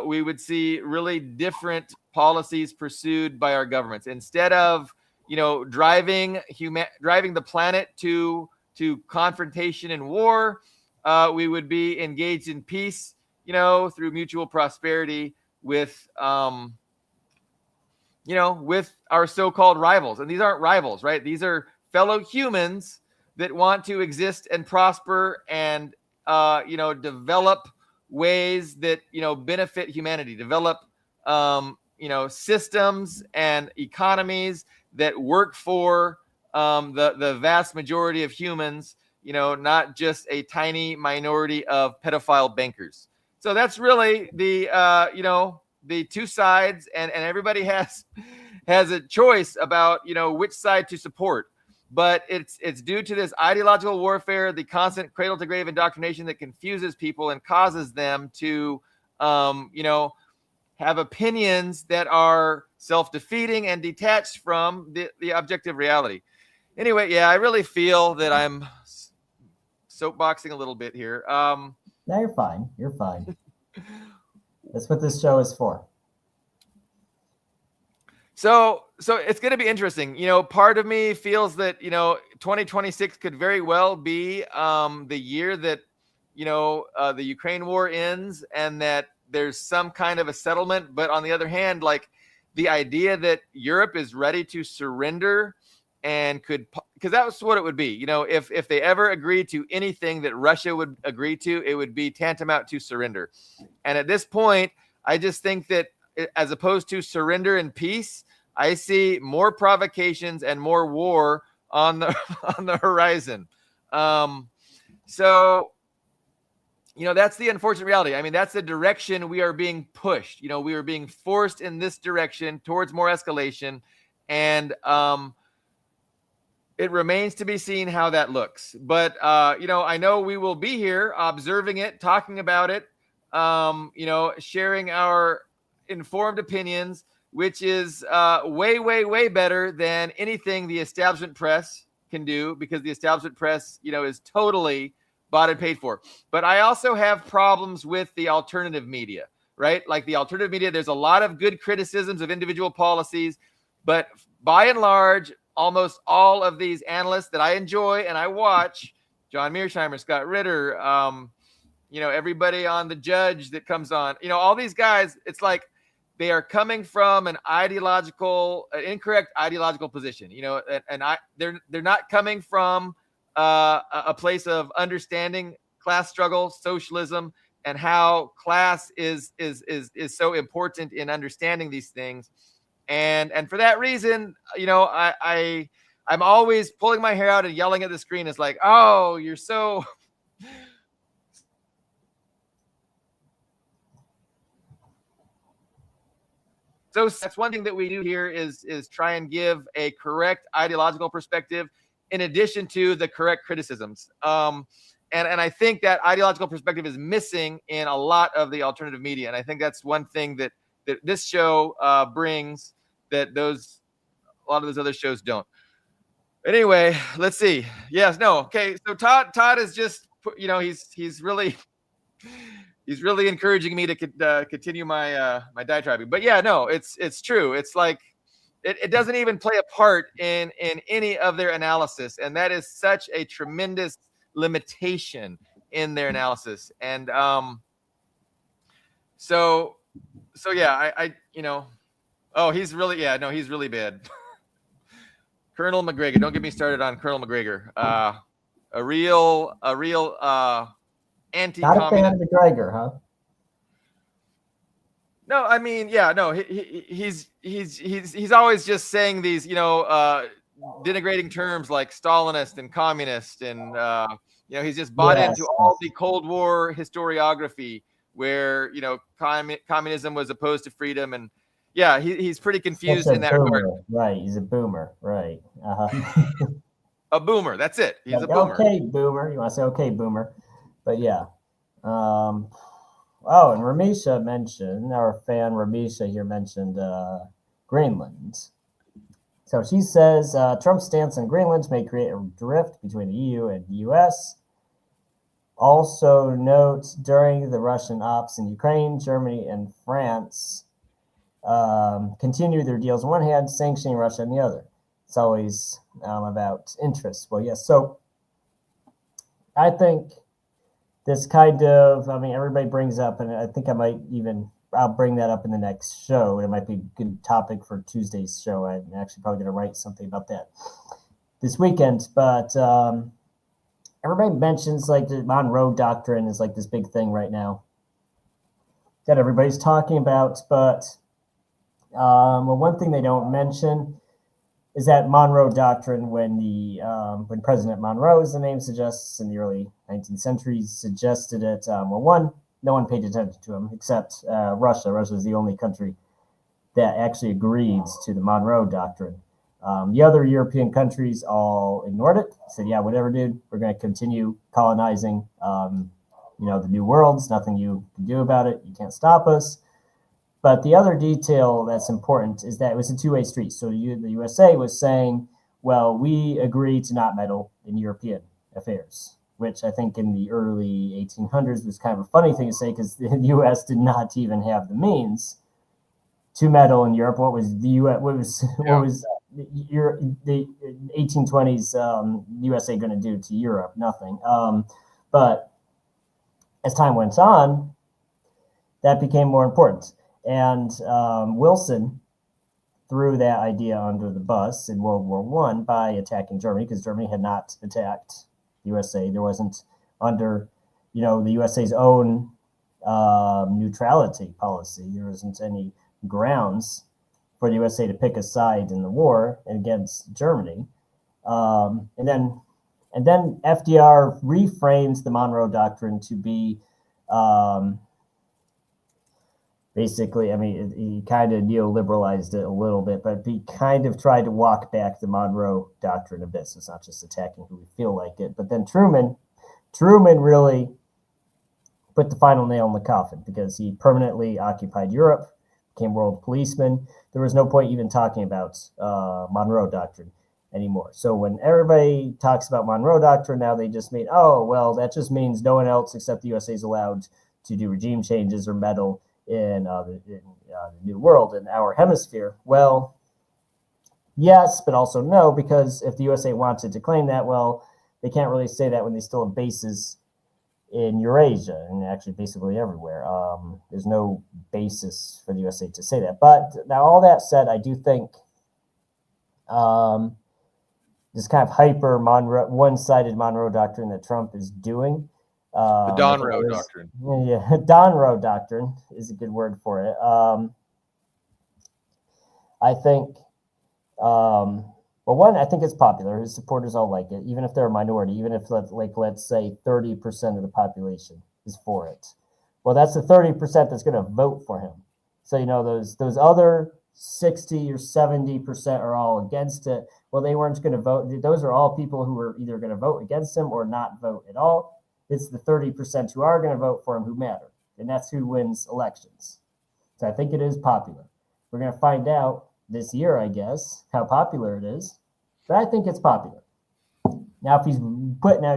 we would see really different policies pursued by our governments. Instead of, driving the planet to confrontation and war, we would be engaged in peace, through mutual prosperity with with our so-called rivals. And these aren't rivals, right? These are fellow humans that want to exist and prosper and develop ways that benefit humanity, develop systems and economies that work for the vast majority of humans, not just a tiny minority of pedophile bankers. So that's really the two sides, and everybody has a choice about which side to support. But it's due to this ideological warfare, the constant cradle to grave indoctrination that confuses people and causes them to have opinions that are self-defeating and detached from the objective reality. Anyway, yeah, I really feel that I'm soapboxing a little bit here. No, you're fine. You're fine. That's what this show is for. So it's going to be interesting. Part of me feels that, 2026 could very well be the year that, the Ukraine war ends and that there's some kind of a settlement. But on the other hand, like the idea that Europe is ready to surrender and because that was what it would be. If they ever agreed to anything that Russia would agree to, it would be tantamount to surrender. And at this point, I just think that as opposed to surrender and peace, I see more provocations and more war on the horizon. So that's the unfortunate reality. I mean, that's the direction we are being pushed. We are being forced in this direction towards more escalation, and it remains to be seen how that looks. But I know we will be here observing it, talking about it, sharing our informed opinions, which is way, way, way better than anything the establishment press can do, because the establishment press, is totally bought and paid for. But I also have problems with the alternative media, right? Like the alternative media, there's a lot of good criticisms of individual policies, but by and large, almost all of these analysts that I enjoy and I watch, John Mearsheimer, Scott Ritter, everybody on The Judge that comes on, all these guys, it's like they are coming from an incorrect ideological position, they're not coming from a place of understanding class struggle, socialism, and how class is so important in understanding these things. And for that reason, I'm always pulling my hair out and yelling at the screen. It's like, oh, you're so. So that's one thing that we do here is try and give a correct ideological perspective in addition to the correct criticisms. And I think that ideological perspective is missing in a lot of the alternative media. And I think that's one thing that this show brings that a lot of those other shows don't. Anyway, let's see. Yes, no. Okay. So Todd is just, he's really encouraging me to continue my diatribing. But yeah, no, it's true. It's like it doesn't even play a part in any of their analysis, and that is such a tremendous limitation in their analysis. And so yeah, I oh, he's really bad. Colonel McGregor, don't get me started on Colonel McGregor. A real anti-communist. Not a fan of McGregor, huh? No, I mean, yeah, no, he's always just saying these, denigrating terms like Stalinist and communist, and he's just bought into Yes, all the Cold War historiography where communism was opposed to freedom, and yeah, he's pretty such confused a in that regard. boomer, right? He's a boomer, right? A boomer, that's it. He's a Like, boomer. okay, boomer. You want to say okay, boomer? But yeah. Um, oh, and Ramisha mentioned, our fan Ramisha here mentioned Greenland. So she says Trump's stance on Greenland may create a drift between the EU and the US. Also, note during the Russian ops in Ukraine, Germany and France continue their deals on one hand, sanctioning Russia on the other. It's always about interests. Well, yes. So I think this kind of, I mean, everybody brings up, and I think I'll bring that up in the next show. It might be a good topic for Tuesday's show. I'm actually probably going to write something about that this weekend. But everybody mentions like the Monroe Doctrine is like this big thing right now that everybody's talking about. But well, one thing they don't mention is that Monroe Doctrine, when President Monroe, as the name suggests, in the early 19th century, suggested it. No one paid attention to him except Russia. Russia is the only country that actually agreed to the Monroe Doctrine. The other European countries all ignored it. Said, "Yeah, whatever, dude. We're going to continue colonizing, the New Worlds. Nothing you can do about it. You can't stop us." But the other detail that's important is that it was a two-way street. So the USA was saying, well, we agree to not meddle in European affairs, which I think in the early 1800s was kind of a funny thing to say because the US did not even have the means to meddle in Europe. What was the US? What was the 1820s USA going to do to Europe? Nothing. But as time went on, that became more important. And Wilson threw that idea under the bus in World War I by attacking Germany because Germany had not attacked the USA. There wasn't under, the USA's own neutrality policy. There wasn't any grounds for the USA to pick a side in the war against Germany. And then FDR reframes the Monroe Doctrine to be basically, I mean, he kind of neoliberalized it a little bit, but he kind of tried to walk back the Monroe Doctrine a bit. So it's not just attacking who we feel like it. But then Truman really put the final nail in the coffin because he permanently occupied Europe, became world policeman. There was no point even talking about Monroe Doctrine anymore. So when everybody talks about Monroe Doctrine now, they just mean, oh, well, that just means no one else except the USA is allowed to do regime changes or meddle in the New World, in our hemisphere. Well, yes, but also no, because if the USA wanted to claim that, well, they can't really say that when they still have bases in Eurasia and actually basically everywhere. There's no basis for the USA to say that. But now, all that said, I do think this kind of hyper one-sided Monroe Doctrine that Trump is doing. The Donroe Doctrine. Yeah, Donroe Doctrine is a good word for it. I think, I think it's popular. His supporters all like it, even if they're a minority, even if, let's say 30% of the population is for it. Well, that's the 30% that's going to vote for him. So, those other 60 or 70% are all against it. Well, they weren't going to vote. Those are all people who were either going to vote against him or not vote at all. It's the 30% who are going to vote for him who matter. And that's who wins elections. So I think it is popular. We're going to find out this year, I guess, how popular it is. But I think it's popular. Now, if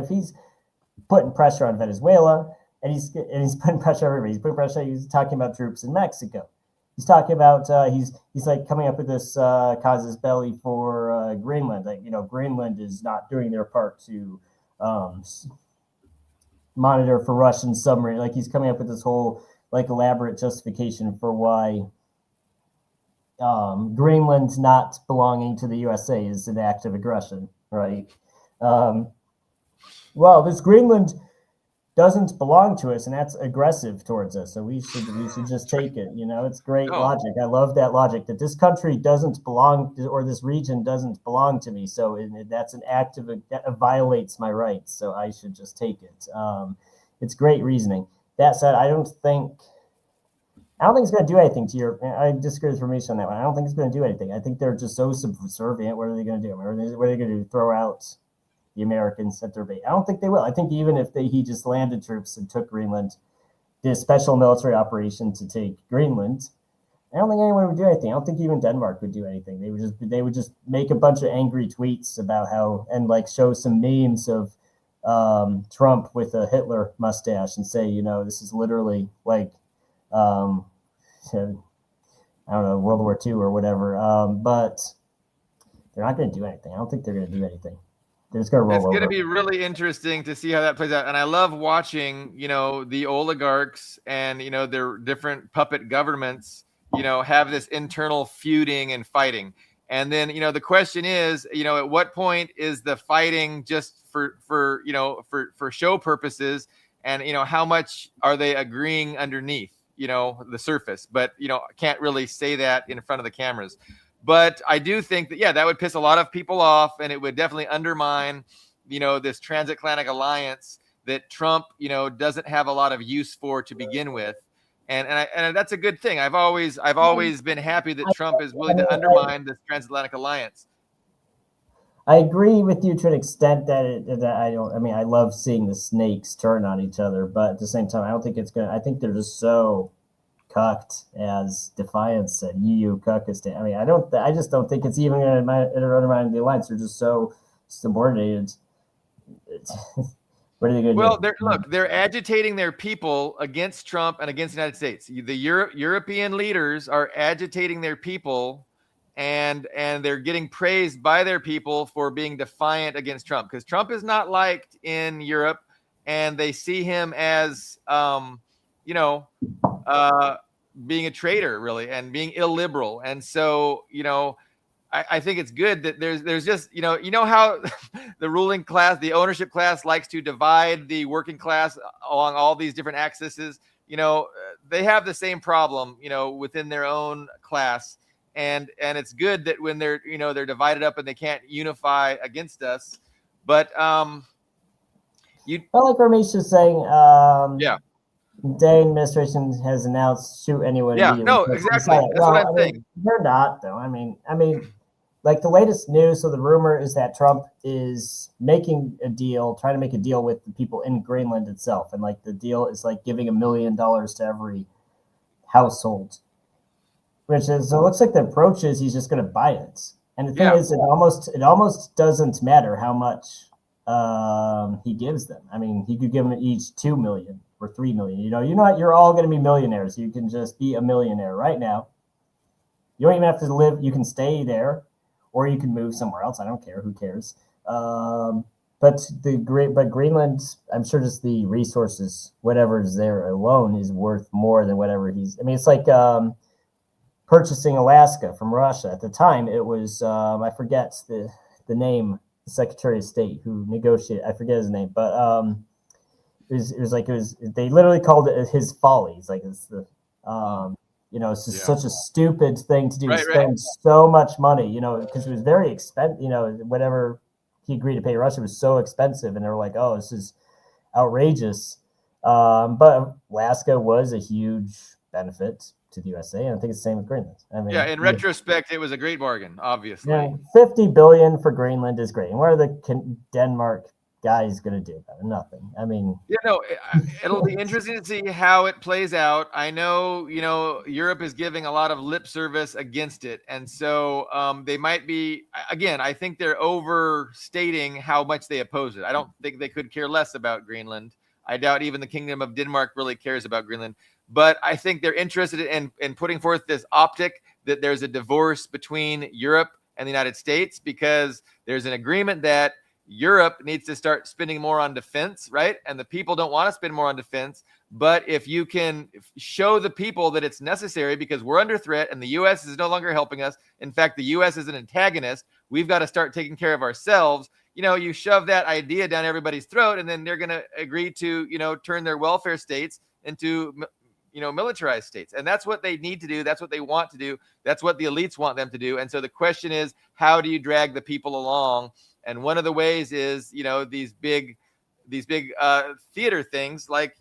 he's putting pressure on Venezuela, and he's putting pressure on everybody. He's putting pressure. He's talking about troops in Mexico. He's talking about he's like coming up with this casus belli for Greenland. Like, Greenland is not doing their part to monitor for Russian submarine. Like, he's coming up with this whole elaborate justification for why Greenland not belonging to the USA is an act of aggression, right? Well, this Greenland doesn't belong to us, and that's aggressive towards us. So we should just take it. It's great logic. I love that logic that this country doesn't belong or this region doesn't belong to me. So that's an act that violates my rights. So I should just take it. It's great reasoning. That said, I don't think it's going to do anything to your. I disagree with Ramesh on that one. I don't think it's going to do anything. I think they're just so subservient. What are they going to do? What are they going to do? Throw out the Americans at their base? I don't think they will. I think even if he just landed troops and took Greenland, did a special military operation to take Greenland, I don't think anyone would do anything. I don't think even Denmark would do anything. They would just make a bunch of angry tweets about how, and like show some memes of Trump with a Hitler mustache and say, this is literally like, I don't know, World War II or whatever. But they're not going to do anything. I don't think they're going to do anything. They're just going to roll over. It's going to be really interesting to see how that plays out. And I love watching, the oligarchs and, their different puppet governments, have this internal feuding and fighting. And then, the question is, at what point is the fighting just for show purposes? And, how much are they agreeing underneath, the surface? But, can't really say that in front of the cameras. But I do think that, that would piss a lot of people off, and it would definitely undermine, this transatlantic alliance that Trump, doesn't have a lot of use for to begin with. And that's a good thing. I've always been happy that Trump is willing to undermine this transatlantic alliance. I agree with you to an extent that I love seeing the snakes turn on each other, but at the same time, I don't think it's going to, I think they're just so cucked, as Defiance said, EU cuckistan. I just don't think it's even going to undermine the alliance. They're just so subordinated. What are they going to do? They're agitating their people against Trump and against the United States. The European leaders are agitating their people, and they're getting praised by their people for being defiant against Trump, because Trump is not liked in Europe, and they see him as, being a traitor, really, and being illiberal. And so, I think it's good that there's just, how the ruling class, the ownership class, likes to divide the working class along all these different axes. They have the same problem, within their own class. And it's good that when they're divided up and they can't unify against us. But like Ramesh is saying, the administration has announced shoot anyone. Yeah, no, exactly. That's what I'm saying. They're not, though. I mean, like the latest news. So the rumor is that Trump is trying to make a deal with the people in Greenland itself, and like the deal is like giving $1 million to every household, which is, so it looks like the approach is he's just going to buy it. And the thing is, it almost doesn't matter how much he gives them. He could give them each 2 million. Or 3 million. You're all going to be millionaires. You can just be a millionaire right now. You don't even have to live. You can stay there, or you can move somewhere else. I don't care. Who cares? But Greenland, I'm sure just the resources, whatever is there alone, is worth more than whatever he's. It's like purchasing Alaska from Russia. At the time, it was I forget the name, the Secretary of State who negotiated. I forget his name, but they literally called it his follies. Like it's the it's just such a stupid thing to do. Right, spend so much money, because it was very expensive. Whatever he agreed to pay Russia was so expensive, and they were like, "Oh, this is outrageous." But Alaska was a huge benefit to the USA, and I think it's the same with Greenland. In retrospect, it was a great bargain. Obviously, $50 billion for Greenland is great. And what are the Denmark guys going to do about it? Nothing. It'll be interesting to see how it plays out. I know, Europe is giving a lot of lip service against it. And so they might be, again, I think they're overstating how much they oppose it. I don't think they could care less about Greenland. I doubt even the Kingdom of Denmark really cares about Greenland. But I think they're interested in putting forth this optic that there's a divorce between Europe and the United States, because there's an agreement that Europe needs to start spending more on defense, right? And the people don't want to spend more on defense. But if you can show the people that it's necessary because we're under threat and the U.S. is no longer helping us. In fact, the U.S. is an antagonist. We've got to start taking care of ourselves. you shove that idea down everybody's throat, and then they're going to agree to, turn their welfare states into, militarized states. And that's what they need to do. That's what they want to do. That's what the elites want them to do. And so the question is, how do you drag the people along? And one of the ways is, these big theater things like,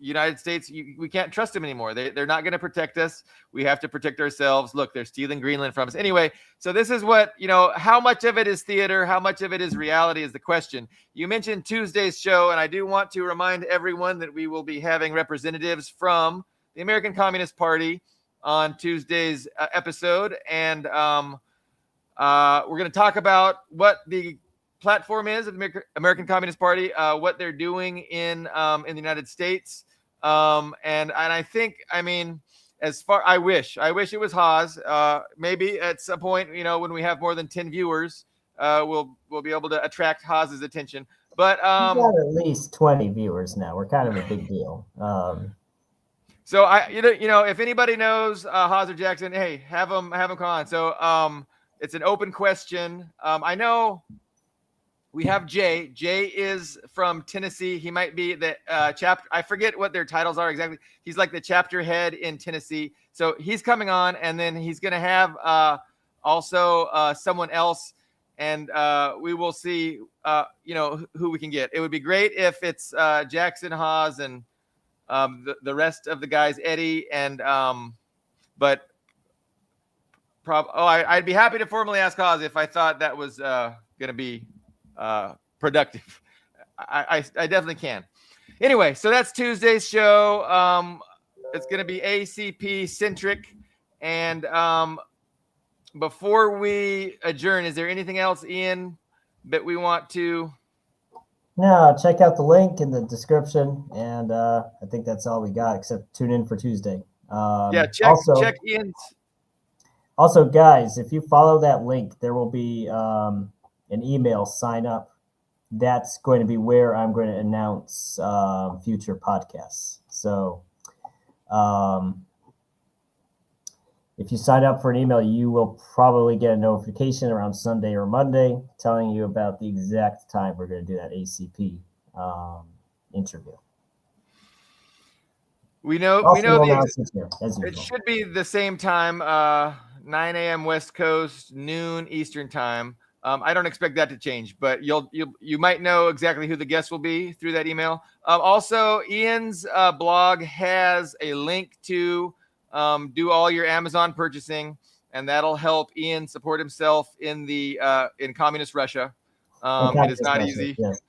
United States, we can't trust them anymore. They're not going to protect us. We have to protect ourselves. Look, they're stealing Greenland from us. Anyway, so this is what, how much of it is theater, how much of it is reality is the question. You mentioned Tuesday's show, and I do want to remind everyone that we will be having representatives from the American Communist Party on Tuesday's episode. And we're going to talk about what the platform is of the American Communist Party, what they're doing in the United States. And I think, I wish it was Haas. Maybe at some point, when we have more than 10 viewers, we'll be able to attract Haas's attention. But we've got at least 20 viewers now. We're kind of a big deal. So if anybody knows Haas or Jackson, hey, have them come on. So it's an open question. I know we have Jay. Jay is from Tennessee. He might be the chapter. I forget what their titles are exactly. He's like the chapter head in Tennessee. So he's coming on, and then he's going to have also someone else, and we will see, who we can get. It would be great if it's Jackson, Haas, and the rest of the guys, Eddie, and but I'd be happy to formally ask Haas if I thought that was going to be productive. I definitely can. Anyway, so that's Tuesday's show. It's going to be ACP centric. And before we adjourn, is there anything else, Ian, that we want to? No, check out the link in the description. And I think that's all we got, except tune in for Tuesday. Check Ian's. Also, guys, if you follow that link, there will be an email sign up. That's going to be where I'm going to announce future podcasts. So if you sign up for an email, you will probably get a notification around Sunday or Monday telling you about the exact time we're going to do that ACP interview. We know it should be the same time, 9 a.m. West Coast, noon Eastern time. I don't expect that to change, but you might know exactly who the guest will be through that email. Also, Ian's blog has a link to do all your Amazon purchasing, and that'll help Ian support himself in communist Russia. It is not easy. Yes.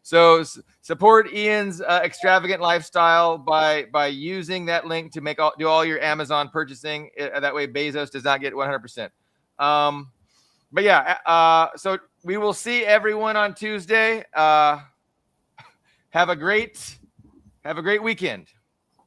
So support Ian's extravagant lifestyle by using that link to do all your Amazon purchasing. That way Bezos does not get 100%. But yeah, so we will see everyone on Tuesday. Have a great weekend.